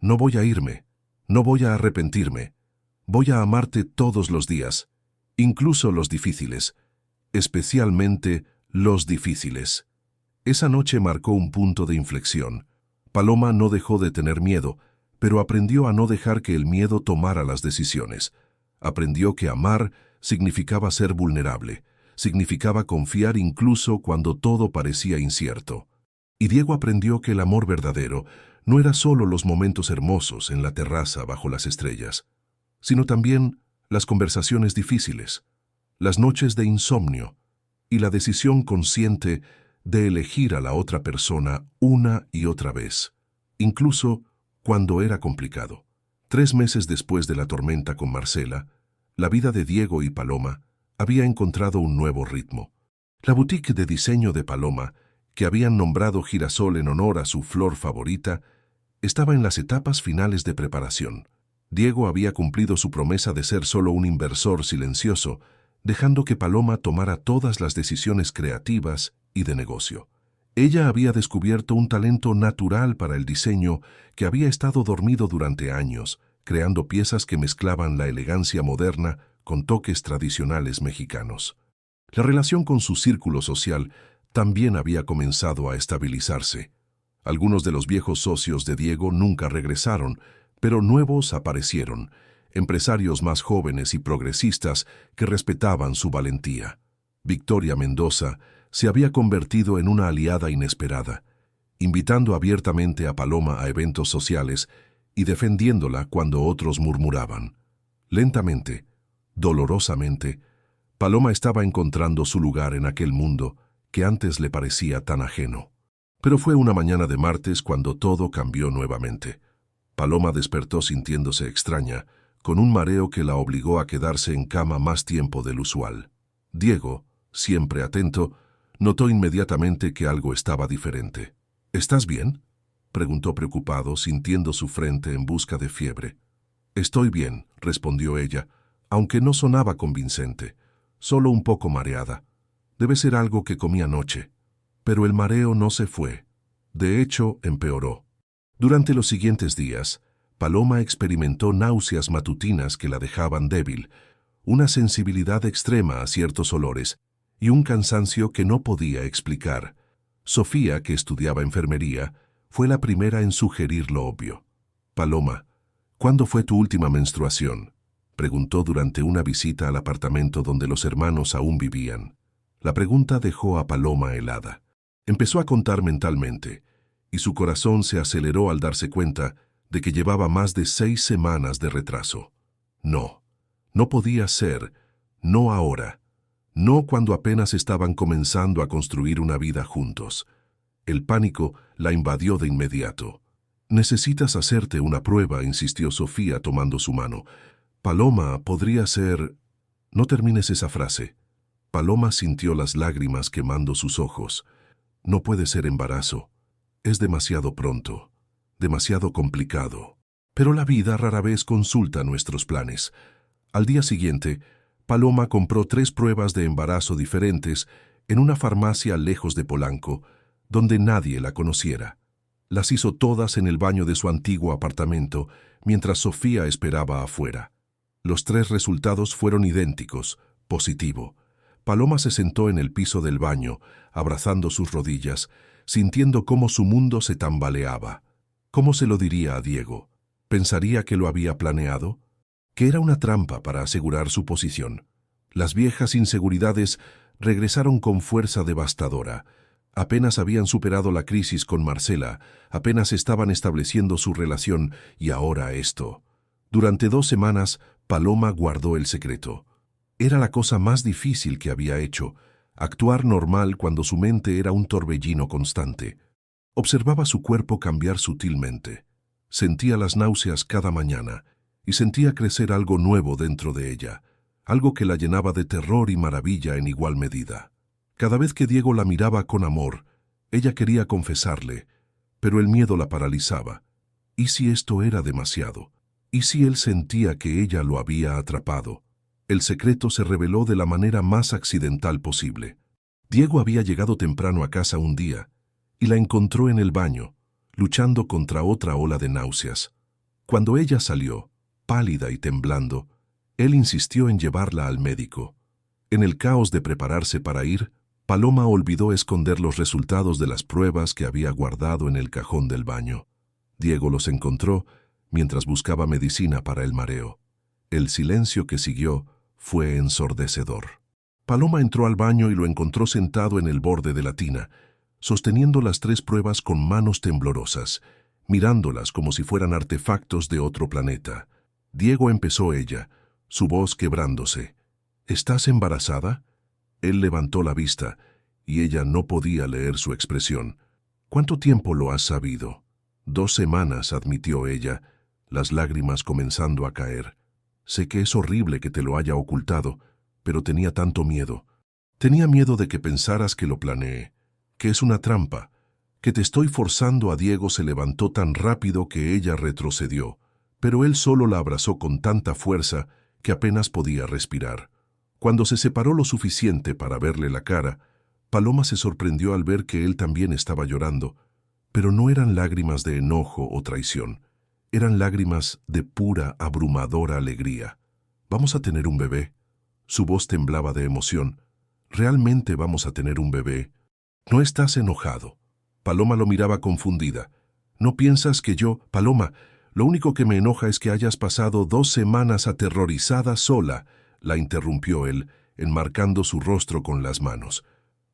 No voy a irme, no voy a arrepentirme. Voy a amarte todos los días, incluso los difíciles, especialmente los difíciles. Esa noche marcó un punto de inflexión. Paloma no dejó de tener miedo, pero aprendió a no dejar que el miedo tomara las decisiones. Aprendió que amar significaba ser vulnerable, significaba confiar incluso cuando todo parecía incierto. Y Diego aprendió que el amor verdadero no era solo los momentos hermosos en la terraza bajo las estrellas, sino también las conversaciones difíciles, las noches de insomnio y la decisión consciente de elegir a la otra persona una y otra vez, incluso cuando era complicado. 3 meses después de la tormenta con Marcela, la vida de Diego y Paloma había encontrado un nuevo ritmo. La boutique de diseño de Paloma, que habían nombrado Girasol en honor a su flor favorita, estaba en las etapas finales de preparación. Diego había cumplido su promesa de ser solo un inversor silencioso, dejando que Paloma tomara todas las decisiones creativas y de negocio. Ella había descubierto un talento natural para el diseño que había estado dormido durante años, creando piezas que mezclaban la elegancia moderna con toques tradicionales mexicanos. La relación con su círculo social también había comenzado a estabilizarse. Algunos de los viejos socios de Diego nunca regresaron, pero nuevos aparecieron, empresarios más jóvenes y progresistas que respetaban su valentía. Victoria Mendoza se había convertido en una aliada inesperada, invitando abiertamente a Paloma a eventos sociales y defendiéndola cuando otros murmuraban. Lentamente, dolorosamente, Paloma estaba encontrando su lugar en aquel mundo que antes le parecía tan ajeno. Pero fue una mañana de martes cuando todo cambió nuevamente. Paloma despertó sintiéndose extraña, con un mareo que la obligó a quedarse en cama más tiempo del usual. Diego, siempre atento, notó inmediatamente que algo estaba diferente. ¿Estás bien?, preguntó preocupado, sintiendo su frente en busca de fiebre. Estoy bien, respondió ella, aunque no sonaba convincente, solo un poco mareada. Debe ser algo que comí anoche. Pero el mareo no se fue. De hecho, empeoró. Durante los siguientes días, Paloma experimentó náuseas matutinas que la dejaban débil, una sensibilidad extrema a ciertos olores y un cansancio que no podía explicar. Sofía, que estudiaba enfermería, fue la primera en sugerir lo obvio. Paloma, ¿cuándo fue tu última menstruación?, preguntó durante una visita al apartamento donde los hermanos aún vivían. La pregunta dejó a Paloma helada. Empezó a contar mentalmente, y su corazón se aceleró al darse cuenta de que llevaba más de 6 semanas de retraso. No, no podía ser, no ahora, no cuando apenas estaban comenzando a construir una vida juntos. El pánico la invadió de inmediato. Necesitas hacerte una prueba, insistió Sofía tomando su mano. Paloma, podría ser... No termines esa frase. Paloma sintió las lágrimas quemando sus ojos. No puede ser embarazo. Es demasiado pronto. Demasiado complicado. Pero la vida rara vez consulta nuestros planes. Al día siguiente, Paloma compró 3 pruebas de embarazo diferentes en una farmacia lejos de Polanco, donde nadie la conociera. Las hizo todas en el baño de su antiguo apartamento, mientras Sofía esperaba afuera. Los 3 resultados fueron idénticos, positivo. Paloma se sentó en el piso del baño, abrazando sus rodillas, sintiendo cómo su mundo se tambaleaba. ¿Cómo se lo diría a Diego? ¿Pensaría que lo había planeado? ¿Que era una trampa para asegurar su posición? Las viejas inseguridades regresaron con fuerza devastadora. Apenas habían superado la crisis con Marcela, apenas estaban estableciendo su relación, y ahora esto. Durante 2 semanas, Paloma guardó el secreto. Era la cosa más difícil que había hecho, actuar normal cuando su mente era un torbellino constante. Observaba su cuerpo cambiar sutilmente. Sentía las náuseas cada mañana, y sentía crecer algo nuevo dentro de ella, algo que la llenaba de terror y maravilla en igual medida. Cada vez que Diego la miraba con amor, ella quería confesarle, pero el miedo la paralizaba. ¿Y si esto era demasiado? ¿Y si él sentía que ella lo había atrapado? El secreto se reveló de la manera más accidental posible. Diego había llegado temprano a casa un día y la encontró en el baño, luchando contra otra ola de náuseas. Cuando ella salió, pálida y temblando, él insistió en llevarla al médico. En el caos de prepararse para ir, Paloma olvidó esconder los resultados de las pruebas que había guardado en el cajón del baño. Diego los encontró mientras buscaba medicina para el mareo. El silencio que siguió fue ensordecedor. Paloma entró al baño y lo encontró sentado en el borde de la tina, sosteniendo las 3 pruebas con manos temblorosas, mirándolas como si fueran artefactos de otro planeta. Diego, empezó ella, su voz quebrándose. ¿Estás embarazada? Él levantó la vista, y ella no podía leer su expresión. ¿Cuánto tiempo lo has sabido? 2 semanas, admitió ella, las lágrimas comenzando a caer. Sé que es horrible que te lo haya ocultado, pero tenía tanto miedo. Tenía miedo de que pensaras que lo planeé, que es una trampa, que te estoy forzando. A Diego se levantó tan rápido que ella retrocedió, pero él solo la abrazó con tanta fuerza que apenas podía respirar. Cuando se separó lo suficiente para verle la cara, Paloma se sorprendió al ver que él también estaba llorando, pero no eran lágrimas de enojo o traición. Eran lágrimas de pura, abrumadora alegría. «¿Vamos a tener un bebé?» Su voz temblaba de emoción. «¿Realmente vamos a tener un bebé?» «¿No estás enojado?» Paloma lo miraba confundida. «¿No piensas que yo...?» «Paloma, lo único que me enoja es que hayas pasado 2 semanas aterrorizada sola», la interrumpió él, enmarcando su rostro con las manos.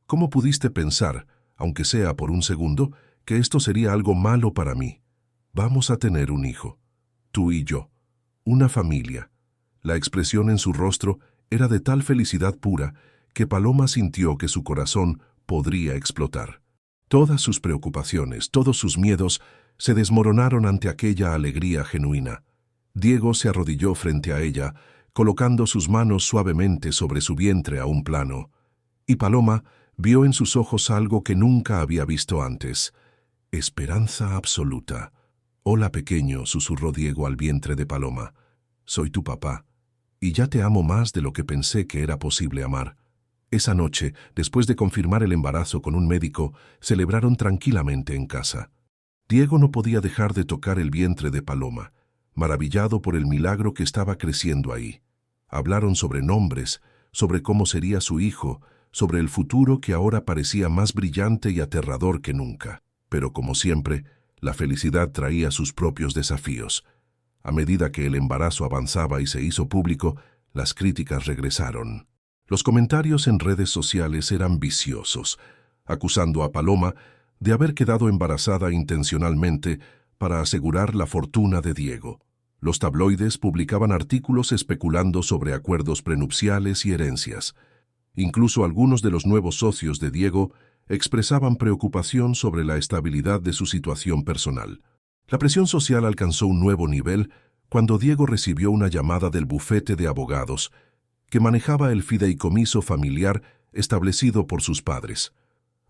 «¿Cómo pudiste pensar, aunque sea por un segundo, que esto sería algo malo para mí? Vamos a tener un hijo, tú y yo, una familia». La expresión en su rostro era de tal felicidad pura que Paloma sintió que su corazón podría explotar. Todas sus preocupaciones, todos sus miedos se desmoronaron ante aquella alegría genuina. Diego se arrodilló frente a ella, colocando sus manos suavemente sobre su vientre a un plano, y Paloma vio en sus ojos algo que nunca había visto antes: esperanza absoluta. «Hola, pequeño», susurró Diego al vientre de Paloma. «Soy tu papá, y ya te amo más de lo que pensé que era posible amar». Esa noche, después de confirmar el embarazo con un médico, celebraron tranquilamente en casa. Diego no podía dejar de tocar el vientre de Paloma, maravillado por el milagro que estaba creciendo ahí. Hablaron sobre nombres, sobre cómo sería su hijo, sobre el futuro que ahora parecía más brillante y aterrador que nunca. Pero como siempre, la felicidad traía sus propios desafíos. A medida que el embarazo avanzaba y se hizo público, las críticas regresaron. Los comentarios en redes sociales eran viciosos, acusando a Paloma de haber quedado embarazada intencionalmente para asegurar la fortuna de Diego. Los tabloides publicaban artículos especulando sobre acuerdos prenupciales y herencias. Incluso algunos de los nuevos socios de Diego expresaban preocupación sobre la estabilidad de su situación personal. La presión social alcanzó un nuevo nivel cuando Diego recibió una llamada del bufete de abogados que manejaba el fideicomiso familiar establecido por sus padres.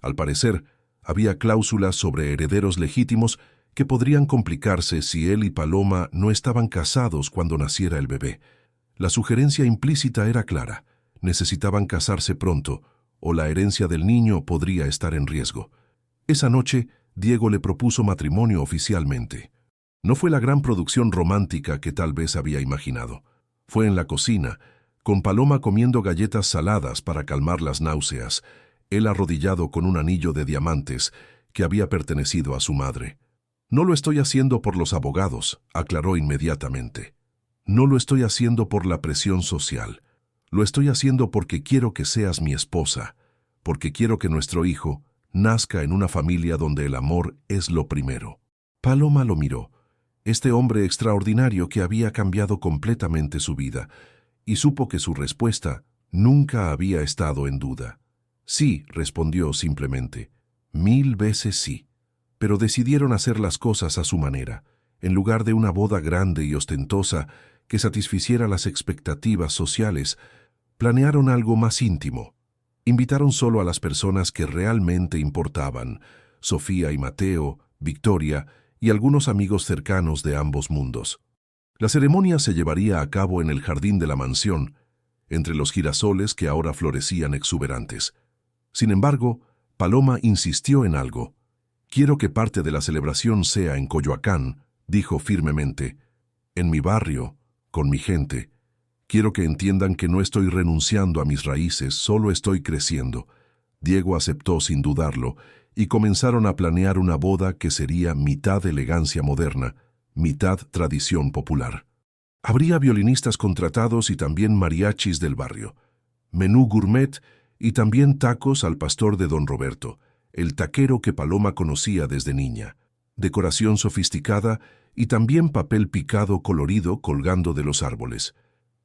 Al parecer, había cláusulas sobre herederos legítimos que podrían complicarse si él y Paloma no estaban casados cuando naciera el bebé. La sugerencia implícita era clara: necesitaban casarse pronto, o la herencia del niño podría estar en riesgo. Esa noche, Diego le propuso matrimonio oficialmente. No fue la gran producción romántica que tal vez había imaginado. Fue en la cocina, con Paloma comiendo galletas saladas para calmar las náuseas, él arrodillado con un anillo de diamantes que había pertenecido a su madre. «No lo estoy haciendo por los abogados», aclaró inmediatamente. «No lo estoy haciendo por la presión social. Lo estoy haciendo porque quiero que seas mi esposa, porque quiero que nuestro hijo nazca en una familia donde el amor es lo primero». Paloma lo miró, este hombre extraordinario que había cambiado completamente su vida, y supo que su respuesta nunca había estado en duda. «Sí», respondió simplemente. «1000 veces sí». Pero decidieron hacer las cosas a su manera. En lugar de una boda grande y ostentosa que satisficiera las expectativas sociales, planearon algo más íntimo. Invitaron solo a las personas que realmente importaban: Sofía y Mateo, Victoria y algunos amigos cercanos de ambos mundos. La ceremonia se llevaría a cabo en el jardín de la mansión, entre los girasoles que ahora florecían exuberantes. Sin embargo, Paloma insistió en algo. «Quiero que parte de la celebración sea en Coyoacán», dijo firmemente. «En mi barrio, con mi gente. Quiero que entiendan que no estoy renunciando a mis raíces, solo estoy creciendo». Diego aceptó sin dudarlo, y comenzaron a planear una boda que sería mitad elegancia moderna, mitad tradición popular. Habría violinistas contratados y también mariachis del barrio, menú gourmet y también tacos al pastor de don Roberto, el taquero que Paloma conocía desde niña, decoración sofisticada y también papel picado colorido colgando de los árboles.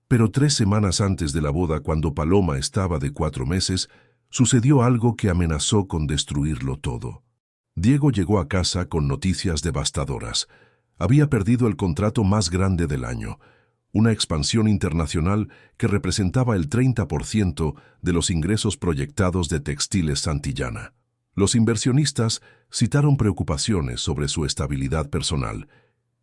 Pero 3 semanas antes de la boda, cuando Paloma estaba de 4 meses, sucedió algo que amenazó con destruirlo todo. Diego llegó a casa con noticias devastadoras. Había perdido el contrato más grande del año, una expansión internacional que representaba el 30% de los ingresos proyectados de Textiles Santillana. Los inversionistas citaron preocupaciones sobre su estabilidad personal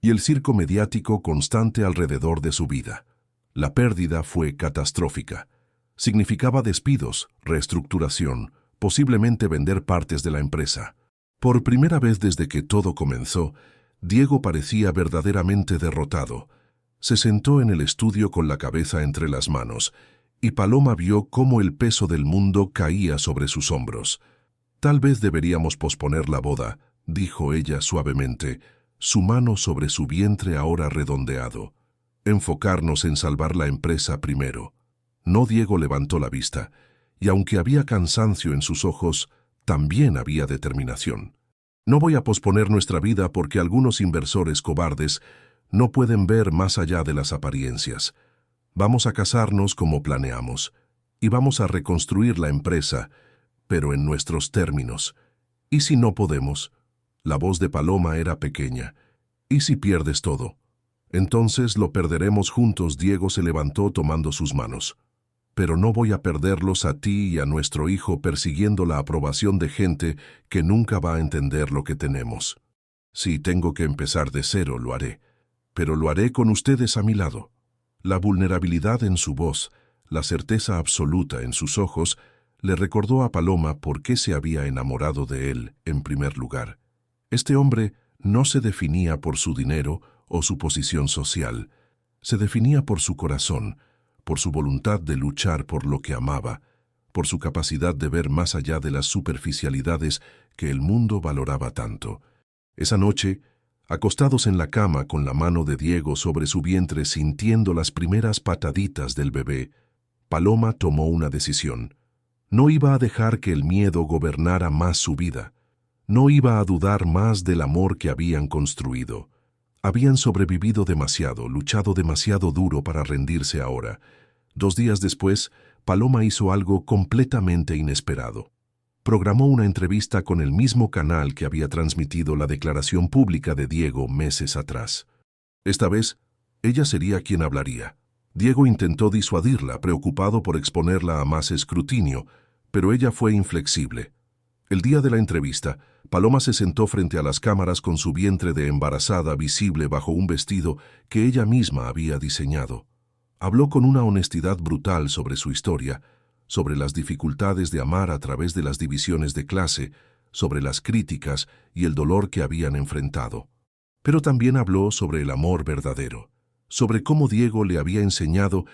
y el circo mediático constante alrededor de su vida. La pérdida fue catastrófica. Significaba despidos, reestructuración, posiblemente vender partes de la empresa. Por primera vez desde que todo comenzó, Diego parecía verdaderamente derrotado. Se sentó en el estudio con la cabeza entre las manos, y Paloma vio cómo el peso del mundo caía sobre sus hombros. «Tal vez deberíamos posponer la boda», dijo ella suavemente, su mano sobre su vientre ahora redondeado. «Enfocarnos en salvar la empresa primero». No, Diego levantó la vista, y aunque había cansancio en sus ojos, también había determinación. «No voy a posponer nuestra vida porque algunos inversores cobardes no pueden ver más allá de las apariencias. Vamos a casarnos como planeamos, y vamos a reconstruir la empresa, pero en nuestros términos. ¿Y si no podemos?». La voz de Paloma era pequeña. «¿Y si pierdes todo?». «Entonces lo perderemos juntos», Diego se levantó tomando sus manos. «Pero no voy a perderlos a ti y a nuestro hijo persiguiendo la aprobación de gente que nunca va a entender lo que tenemos. Si tengo que empezar de cero, lo haré, pero lo haré con ustedes a mi lado». La vulnerabilidad en su voz, la certeza absoluta en sus ojos, le recordó a Paloma por qué se había enamorado de él en primer lugar. Este hombre no se definía por su dinero o su posición social, se definía por su corazón, por su voluntad de luchar por lo que amaba, por su capacidad de ver más allá de las superficialidades que el mundo valoraba tanto. Esa noche, acostados en la cama con la mano de Diego sobre su vientre sintiendo las primeras pataditas del bebé, Paloma tomó una decisión. No iba a dejar que el miedo gobernara más su vida. No iba a dudar más del amor que habían construido. Habían sobrevivido demasiado, luchado demasiado duro para rendirse ahora. 2 días después, Paloma hizo algo completamente inesperado. Programó una entrevista con el mismo canal que había transmitido la declaración pública de Diego meses atrás. Esta vez, ella sería quien hablaría. Diego intentó disuadirla, preocupado por exponerla a más escrutinio, pero ella fue inflexible. El día de la entrevista, Paloma se sentó frente a las cámaras con su vientre de embarazada visible bajo un vestido que ella misma había diseñado. Habló con una honestidad brutal sobre su historia, sobre las dificultades de amar a través de las divisiones de clase, sobre las críticas y el dolor que habían enfrentado. Pero también habló sobre el amor verdadero, sobre cómo Diego le había enseñado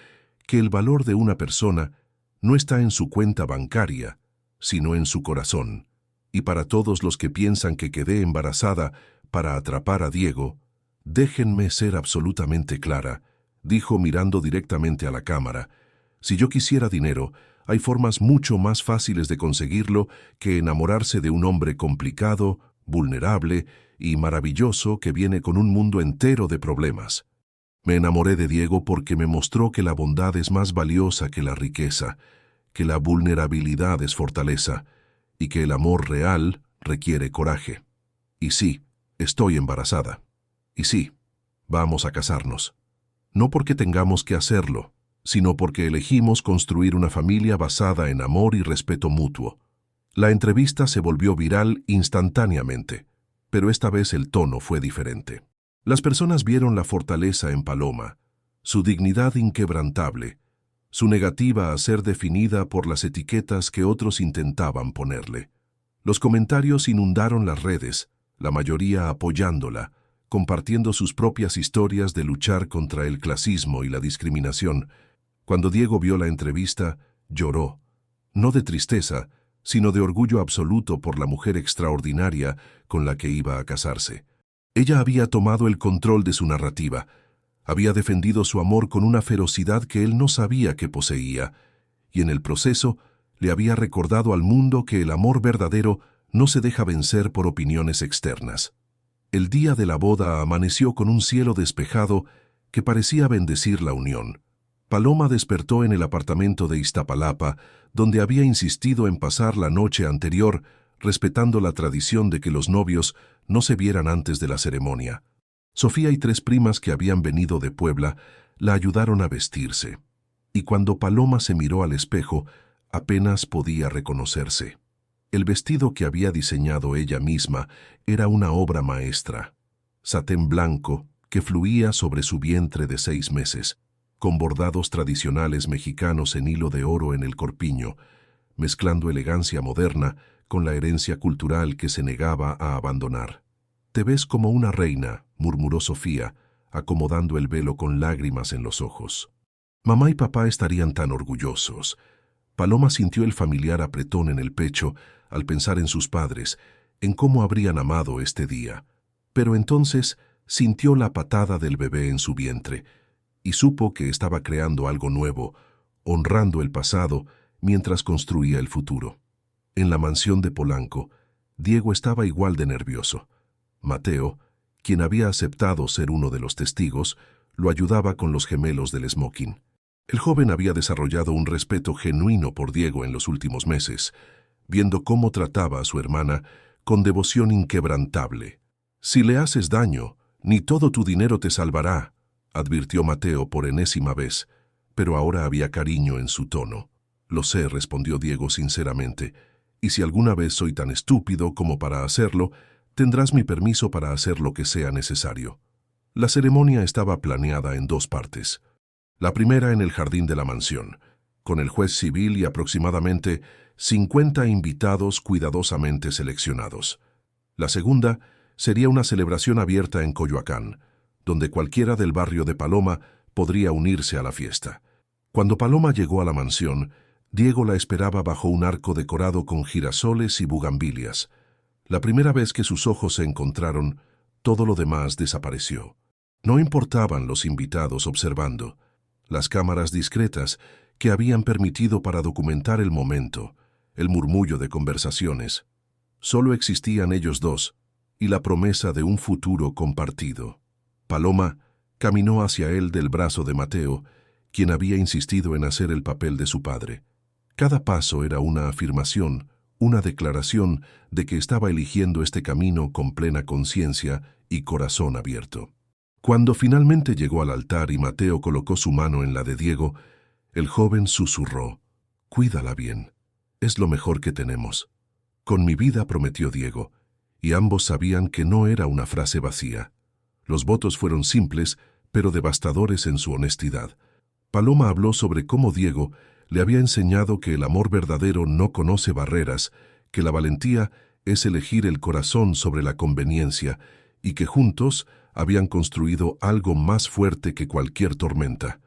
que el valor de una persona no está en su cuenta bancaria, sino en su corazón. Y para todos los que piensan que quedé embarazada para atrapar a Diego, déjenme ser absolutamente clara, dijo mirando directamente a la cámara. Si yo quisiera dinero, hay formas mucho más fáciles de conseguirlo que enamorarse de un hombre complicado, vulnerable y maravilloso que viene con un mundo entero de problemas. Me enamoré de Diego porque me mostró que la bondad es más valiosa que la riqueza, que la vulnerabilidad es fortaleza y que el amor real requiere coraje. Y sí, estoy embarazada. Y sí, vamos a casarnos. No porque tengamos que hacerlo, sino porque elegimos construir una familia basada en amor y respeto mutuo. La entrevista se volvió viral instantáneamente, pero esta vez el tono fue diferente. Las personas vieron la fortaleza en Paloma, su dignidad inquebrantable, su negativa a ser definida por las etiquetas que otros intentaban ponerle. Los comentarios inundaron las redes, la mayoría apoyándola, compartiendo sus propias historias de luchar contra el clasismo y la discriminación. Cuando Diego vio la entrevista, lloró, no de tristeza, sino de orgullo absoluto por la mujer extraordinaria con la que iba a casarse. Ella había tomado el control de su narrativa, había defendido su amor con una ferocidad que él no sabía que poseía, y en el proceso le había recordado al mundo que el amor verdadero no se deja vencer por opiniones externas. El día de la boda amaneció con un cielo despejado que parecía bendecir la unión. Paloma despertó en el apartamento de Iztapalapa, donde había insistido en pasar la noche anterior, respetando la tradición de que los novios no se vieran antes de la ceremonia. Sofía y 3 primas que habían venido de Puebla la ayudaron a vestirse, y cuando Paloma se miró al espejo, apenas podía reconocerse. El vestido que había diseñado ella misma era una obra maestra, satén blanco que fluía sobre su vientre de 6 meses, con bordados tradicionales mexicanos en hilo de oro en el corpiño, mezclando elegancia moderna con la herencia cultural que se negaba a abandonar. «Te ves como una reina», murmuró Sofía, acomodando el velo con lágrimas en los ojos. «Mamá y papá estarían tan orgullosos». Paloma sintió el familiar apretón en el pecho al pensar en sus padres, en cómo habrían amado este día. Pero entonces sintió la patada del bebé en su vientre y supo que estaba creando algo nuevo, honrando el pasado mientras construía el futuro. En la mansión de Polanco, Diego estaba igual de nervioso. Mateo, quien había aceptado ser uno de los testigos, lo ayudaba con los gemelos del smoking. El joven había desarrollado un respeto genuino por Diego en los últimos meses, viendo cómo trataba a su hermana con devoción inquebrantable. «Si le haces daño, ni todo tu dinero te salvará», advirtió Mateo por enésima vez, pero ahora había cariño en su tono. «Lo sé», respondió Diego sinceramente, «y si alguna vez soy tan estúpido como para hacerlo, tendrás mi permiso para hacer lo que sea necesario». La ceremonia estaba planeada en 2 partes. La primera en el jardín de la mansión, con el juez civil y aproximadamente 50 invitados cuidadosamente seleccionados. La segunda sería una celebración abierta en Coyoacán, donde cualquiera del barrio de Paloma podría unirse a la fiesta. Cuando Paloma llegó a la mansión, Diego la esperaba bajo un arco decorado con girasoles y bugambilias. La primera vez que sus ojos se encontraron, todo lo demás desapareció. No importaban los invitados observando, las cámaras discretas que habían permitido para documentar el momento, el murmullo de conversaciones. Solo existían ellos dos y la promesa de un futuro compartido. Paloma caminó hacia él del brazo de Mateo, quien había insistido en hacer el papel de su padre. Cada paso era una afirmación, una declaración de que estaba eligiendo este camino con plena conciencia y corazón abierto. Cuando finalmente llegó al altar y Mateo colocó su mano en la de Diego, el joven susurró: «Cuídala bien, es lo mejor que tenemos». «Con mi vida», prometió Diego, y ambos sabían que no era una frase vacía. Los votos fueron simples, pero devastadores en su honestidad. Paloma habló sobre cómo Diego le había enseñado que el amor verdadero no conoce barreras, que la valentía es elegir el corazón sobre la conveniencia y que juntos habían construido algo más fuerte que cualquier tormenta.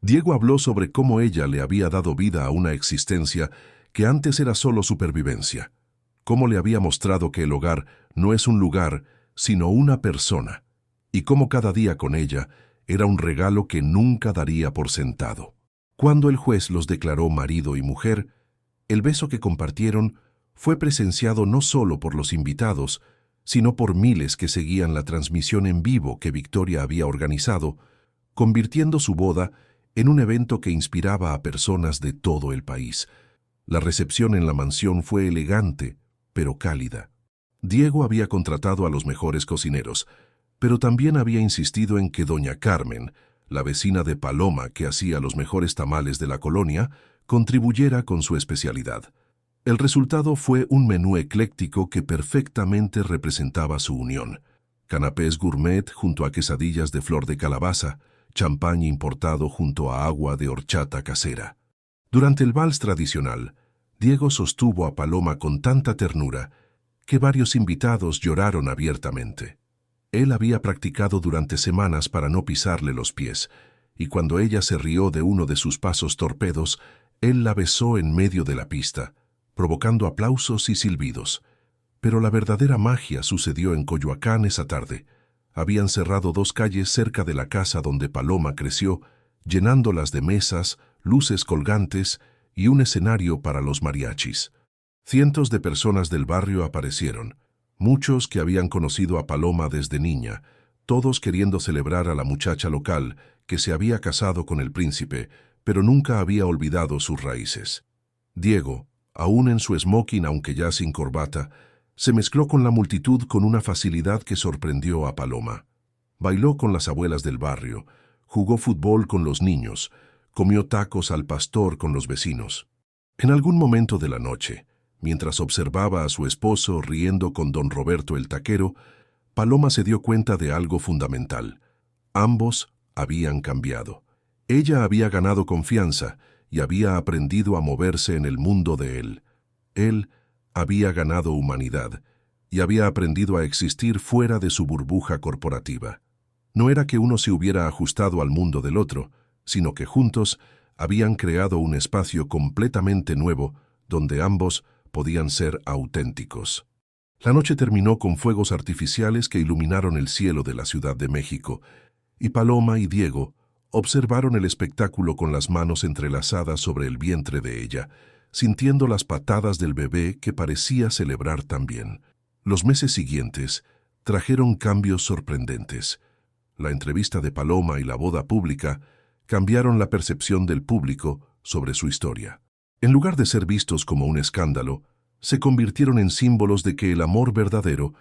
Diego habló sobre cómo ella le había dado vida a una existencia que antes era solo supervivencia, cómo le había mostrado que el hogar no es un lugar, sino una persona, y cómo cada día con ella era un regalo que nunca daría por sentado. Cuando el juez los declaró marido y mujer, el beso que compartieron fue presenciado no solo por los invitados, sino por miles que seguían la transmisión en vivo que Victoria había organizado, convirtiendo su boda en un evento que inspiraba a personas de todo el país. La recepción en la mansión fue elegante, pero cálida. Diego había contratado a los mejores cocineros, pero también había insistido en que doña Carmen, la vecina de Paloma que hacía los mejores tamales de la colonia, contribuyera con su especialidad. El resultado fue un menú ecléctico que perfectamente representaba su unión. Canapés gourmet junto a quesadillas de flor de calabaza, champán importado junto a agua de horchata casera. Durante el vals tradicional, Diego sostuvo a Paloma con tanta ternura que varios invitados lloraron abiertamente. Él había practicado durante semanas para no pisarle los pies, y cuando ella se rió de uno de sus pasos torpedos, él la besó en medio de la pista, provocando aplausos y silbidos. Pero la verdadera magia sucedió en Coyoacán esa tarde. Habían cerrado 2 calles cerca de la casa donde Paloma creció, llenándolas de mesas, luces colgantes y un escenario para los mariachis. Cientos de personas del barrio aparecieron, muchos que habían conocido a Paloma desde niña, todos queriendo celebrar a la muchacha local que se había casado con el príncipe, pero nunca había olvidado sus raíces. Diego, aún en su smoking aunque ya sin corbata, se mezcló con la multitud con una facilidad que sorprendió a Paloma. Bailó con las abuelas del barrio, jugó fútbol con los niños, comió tacos al pastor con los vecinos. En algún momento de la noche, mientras observaba a su esposo riendo con don Roberto el taquero, Paloma se dio cuenta de algo fundamental. Ambos habían cambiado. Ella había ganado confianza y había aprendido a moverse en el mundo de él. Él había ganado humanidad y había aprendido a existir fuera de su burbuja corporativa. No era que uno se hubiera ajustado al mundo del otro, sino que juntos habían creado un espacio completamente nuevo donde ambos podían ser auténticos. La noche terminó con fuegos artificiales que iluminaron el cielo de la Ciudad de México, y Paloma y Diego observaron el espectáculo con las manos entrelazadas sobre el vientre de ella, sintiendo las patadas del bebé que parecía celebrar también. Los meses siguientes trajeron cambios sorprendentes. La entrevista de Paloma y la boda pública cambiaron la percepción del público sobre su historia. En lugar de ser vistos como un escándalo, se convirtieron en símbolos de que el amor verdadero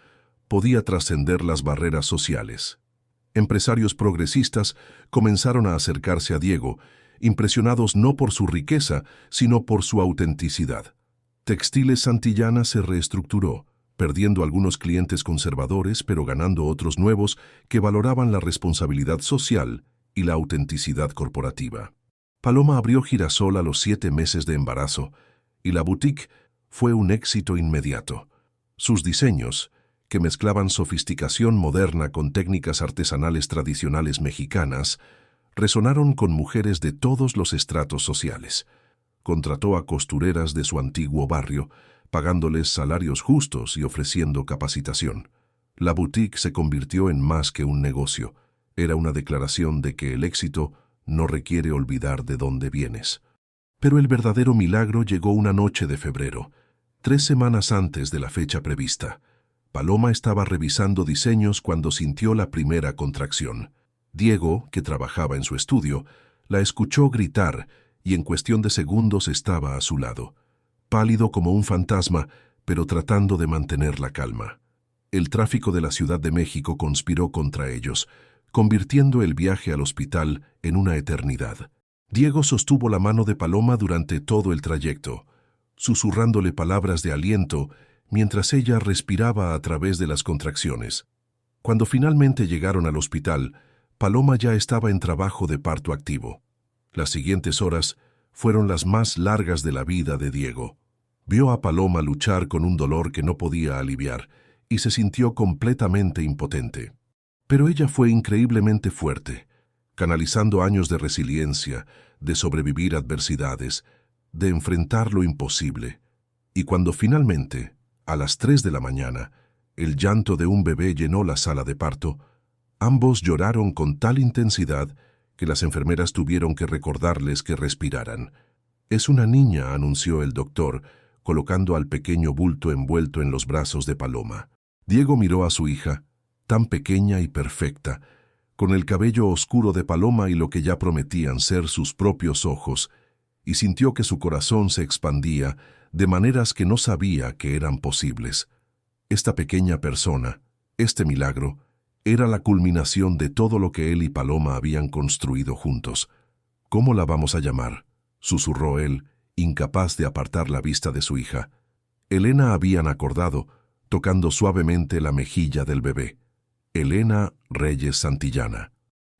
podía trascender las barreras sociales. Empresarios progresistas comenzaron a acercarse a Diego, impresionados no por su riqueza, sino por su autenticidad. Textiles Santillana se reestructuró, perdiendo algunos clientes conservadores, pero ganando otros nuevos que valoraban la responsabilidad social y la autenticidad corporativa. Paloma abrió Girasol a los 7 meses de embarazo, y la boutique fue un éxito inmediato. Sus diseños, que mezclaban sofisticación moderna con técnicas artesanales tradicionales mexicanas, resonaron con mujeres de todos los estratos sociales. Contrató a costureras de su antiguo barrio, pagándoles salarios justos y ofreciendo capacitación. La boutique se convirtió en más que un negocio. Era una declaración de que el éxito no requiere olvidar de dónde vienes. Pero el verdadero milagro llegó una noche de febrero, 3 semanas antes de la fecha prevista. Paloma estaba revisando diseños cuando sintió la primera contracción. Diego, que trabajaba en su estudio, la escuchó gritar y en cuestión de segundos estaba a su lado. pálido como un fantasma, pero tratando de mantener la calma. El tráfico de la Ciudad de México conspiró contra ellos, convirtiendo el viaje al hospital en una eternidad. Diego sostuvo la mano de Paloma durante todo el trayecto, susurrándole palabras de aliento mientras ella respiraba a través de las contracciones. Cuando finalmente llegaron al hospital, Paloma ya estaba en trabajo de parto activo. Las siguientes horas fueron las más largas de la vida de Diego. Vio a Paloma luchar con un dolor que no podía aliviar y se sintió completamente impotente. Pero ella fue increíblemente fuerte, canalizando años de resiliencia, de sobrevivir adversidades, de enfrentar lo imposible. Y cuando finalmente, a las 3 de la mañana, el llanto de un bebé llenó la sala de parto, ambos lloraron con tal intensidad que las enfermeras tuvieron que recordarles que respiraran. «Es una niña», anunció el doctor, colocando al pequeño bulto envuelto en los brazos de Paloma. Diego miró a su hija, tan pequeña y perfecta, con el cabello oscuro de Paloma y lo que ya prometían ser sus propios ojos, y sintió que su corazón se expandía de maneras que no sabía que eran posibles. Esta pequeña persona, este milagro, era la culminación de todo lo que él y Paloma habían construido juntos. «¿Cómo la vamos a llamar?», susurró él, incapaz de apartar la vista de su hija. Elena habían acordado, tocando suavemente la mejilla del bebé. Elena Reyes Santillana.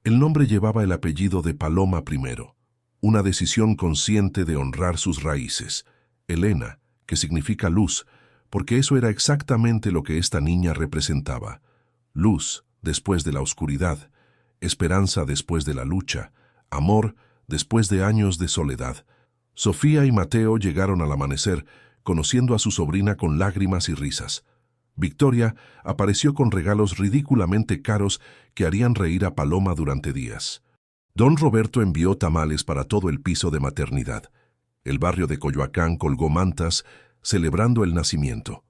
El nombre llevaba el apellido de Paloma primero, una decisión consciente de honrar sus raíces. Elena, que significa luz, porque eso era exactamente lo que esta niña representaba. Luz después de la oscuridad, esperanza después de la lucha, amor después de años de soledad. Sofía y Mateo llegaron al amanecer, conociendo a su sobrina con lágrimas y risas. Victoria apareció con regalos ridículamente caros que harían reír a Paloma durante días. Don Roberto envió tamales para todo el piso de maternidad. El barrio de Coyoacán colgó mantas celebrando el nacimiento.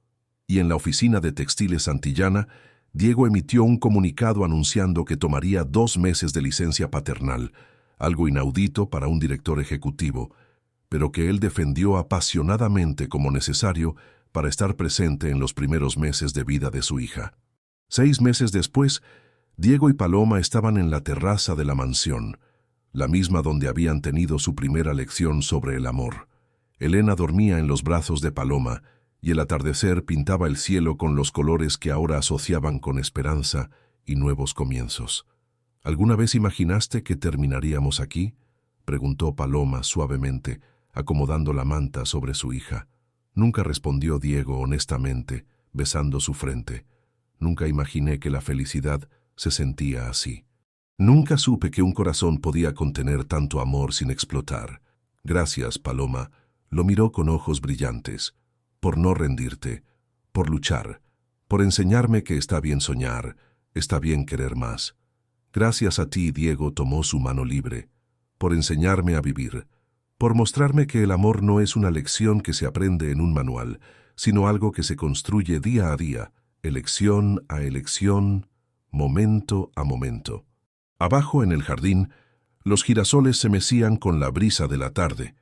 Y en la oficina de textiles Santillana, Diego emitió un comunicado anunciando que tomaría 2 meses de licencia paternal, algo inaudito para un director ejecutivo, pero que él defendió apasionadamente como necesario para estar presente en los primeros meses de vida de su hija. 6 meses después, Diego y Paloma estaban en la terraza de la mansión, la misma donde habían tenido su primera lección sobre el amor. Elena dormía en los brazos de Paloma, y el atardecer pintaba el cielo con los colores que ahora asociaban con esperanza y nuevos comienzos. «¿Alguna vez imaginaste que terminaríamos aquí?», preguntó Paloma suavemente, acomodando la manta sobre su hija. «Nunca», respondió Diego honestamente, besando su frente. «Nunca imaginé que la felicidad se sentía así. Nunca supe que un corazón podía contener tanto amor sin explotar». «Gracias, Paloma», lo miró con ojos brillantes, «por no rendirte, por luchar, por enseñarme que está bien soñar, está bien querer más. Gracias a ti», Diego tomó su mano libre, «por enseñarme a vivir, por mostrarme que el amor no es una lección que se aprende en un manual, sino algo que se construye día a día, elección a elección, momento a momento». Abajo en el jardín, los girasoles se mecían con la brisa de la tarde,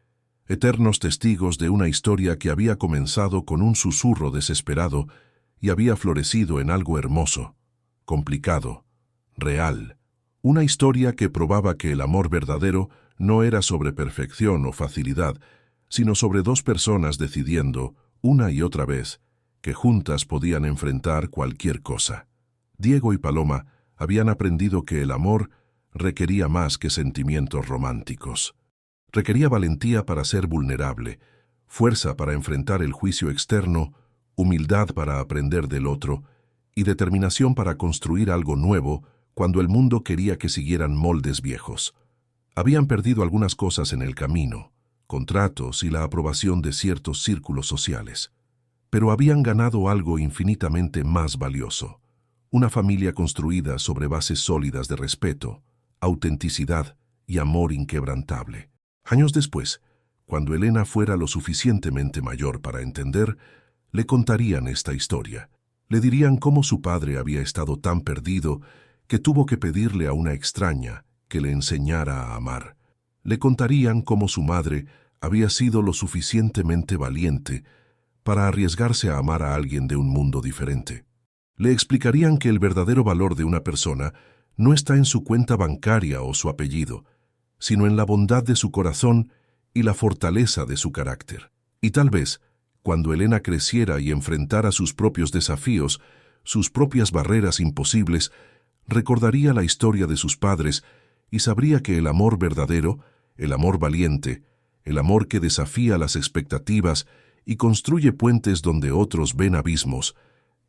eternos testigos de una historia que había comenzado con un susurro desesperado y había florecido en algo hermoso, complicado, real. Una historia que probaba que el amor verdadero no era sobre perfección o facilidad, sino sobre 2 personas decidiendo, una y otra vez, que juntas podían enfrentar cualquier cosa. Diego y Paloma habían aprendido que el amor requería más que sentimientos románticos. Requería valentía para ser vulnerable, fuerza para enfrentar el juicio externo, humildad para aprender del otro y determinación para construir algo nuevo cuando el mundo quería que siguieran moldes viejos. Habían perdido algunas cosas en el camino, contratos y la aprobación de ciertos círculos sociales, pero habían ganado algo infinitamente más valioso: una familia construida sobre bases sólidas de respeto, autenticidad y amor inquebrantable. Años después, cuando Elena fuera lo suficientemente mayor para entender, le contarían esta historia. Le dirían cómo su padre había estado tan perdido que tuvo que pedirle a una extraña que le enseñara a amar. Le contarían cómo su madre había sido lo suficientemente valiente para arriesgarse a amar a alguien de un mundo diferente. Le explicarían que el verdadero valor de una persona no está en su cuenta bancaria o su apellido, sino en la bondad de su corazón y la fortaleza de su carácter. Y tal vez, cuando Elena creciera y enfrentara sus propios desafíos, sus propias barreras imposibles, recordaría la historia de sus padres y sabría que el amor verdadero, el amor valiente, el amor que desafía las expectativas y construye puentes donde otros ven abismos,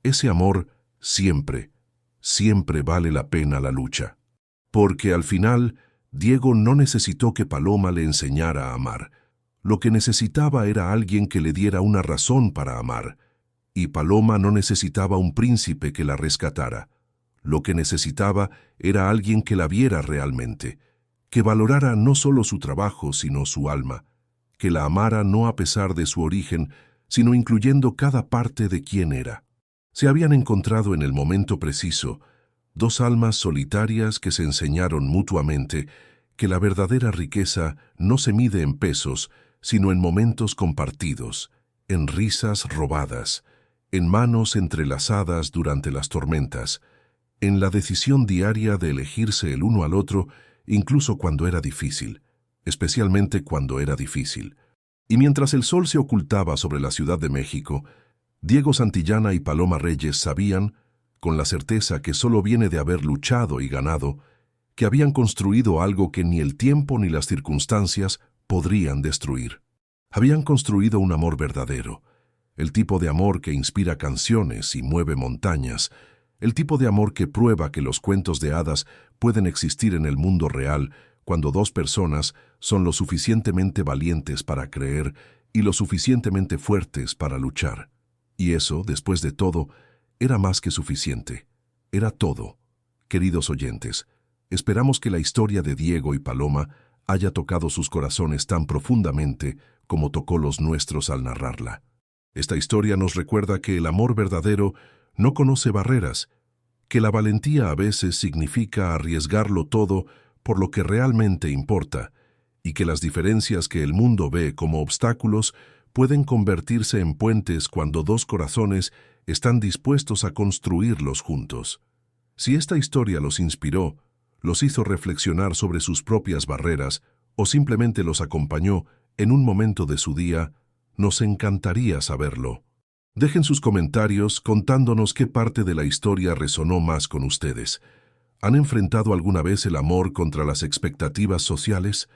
ese amor siempre, siempre vale la pena la lucha. Porque al final, Diego no necesitó que Paloma le enseñara a amar. Lo que necesitaba era alguien que le diera una razón para amar. Y Paloma no necesitaba un príncipe que la rescatara. Lo que necesitaba era alguien que la viera realmente, que valorara no solo su trabajo, sino su alma, que la amara no a pesar de su origen, sino incluyendo cada parte de quién era. Se habían encontrado en el momento preciso, dos almas solitarias que se enseñaron mutuamente que la verdadera riqueza no se mide en pesos, sino en momentos compartidos, en risas robadas, en manos entrelazadas durante las tormentas, en la decisión diaria de elegirse el uno al otro, incluso cuando era difícil, especialmente cuando era difícil. Y mientras el sol se ocultaba sobre la Ciudad de México, Diego Santillana y Paloma Reyes sabían, con la certeza que solo viene de haber luchado y ganado, que habían construido algo que ni el tiempo ni las circunstancias podrían destruir. Habían construido un amor verdadero, el tipo de amor que inspira canciones y mueve montañas, el tipo de amor que prueba que los cuentos de hadas pueden existir en el mundo real cuando dos personas son lo suficientemente valientes para creer y lo suficientemente fuertes para luchar. Y eso, después de todo, era más que suficiente. Era todo. Queridos oyentes, esperamos que la historia de Diego y Paloma haya tocado sus corazones tan profundamente como tocó los nuestros al narrarla. Esta historia nos recuerda que el amor verdadero no conoce barreras, que la valentía a veces significa arriesgarlo todo por lo que realmente importa, y que las diferencias que el mundo ve como obstáculos pueden convertirse en puentes cuando dos corazones están dispuestos a construirlos juntos. Si esta historia los inspiró, los hizo reflexionar sobre sus propias barreras o simplemente los acompañó en un momento de su día, nos encantaría saberlo. Dejen sus comentarios contándonos qué parte de la historia resonó más con ustedes. ¿Han enfrentado alguna vez el amor contra las expectativas sociales?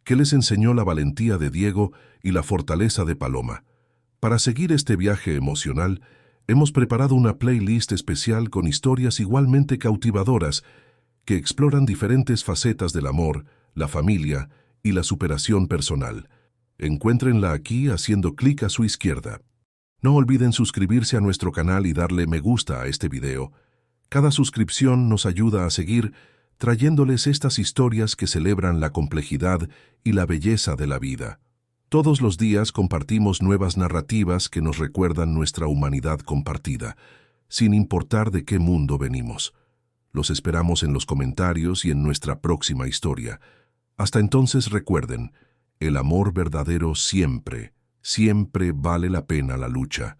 ¿Qué les enseñó la valentía de Diego y la fortaleza de Paloma? Para seguir este viaje emocional, hemos preparado una playlist especial con historias igualmente cautivadoras que exploran diferentes facetas del amor, la familia y la superación personal. Encuéntrenla aquí haciendo clic a su izquierda. No olviden suscribirse a nuestro canal y darle me gusta a este video. Cada suscripción nos ayuda a seguir trayéndoles estas historias que celebran la complejidad y la belleza de la vida. Todos los días compartimos nuevas narrativas que nos recuerdan nuestra humanidad compartida, sin importar de qué mundo venimos. Los esperamos en los comentarios y en nuestra próxima historia. Hasta entonces recuerden, el amor verdadero siempre, siempre vale la pena la lucha.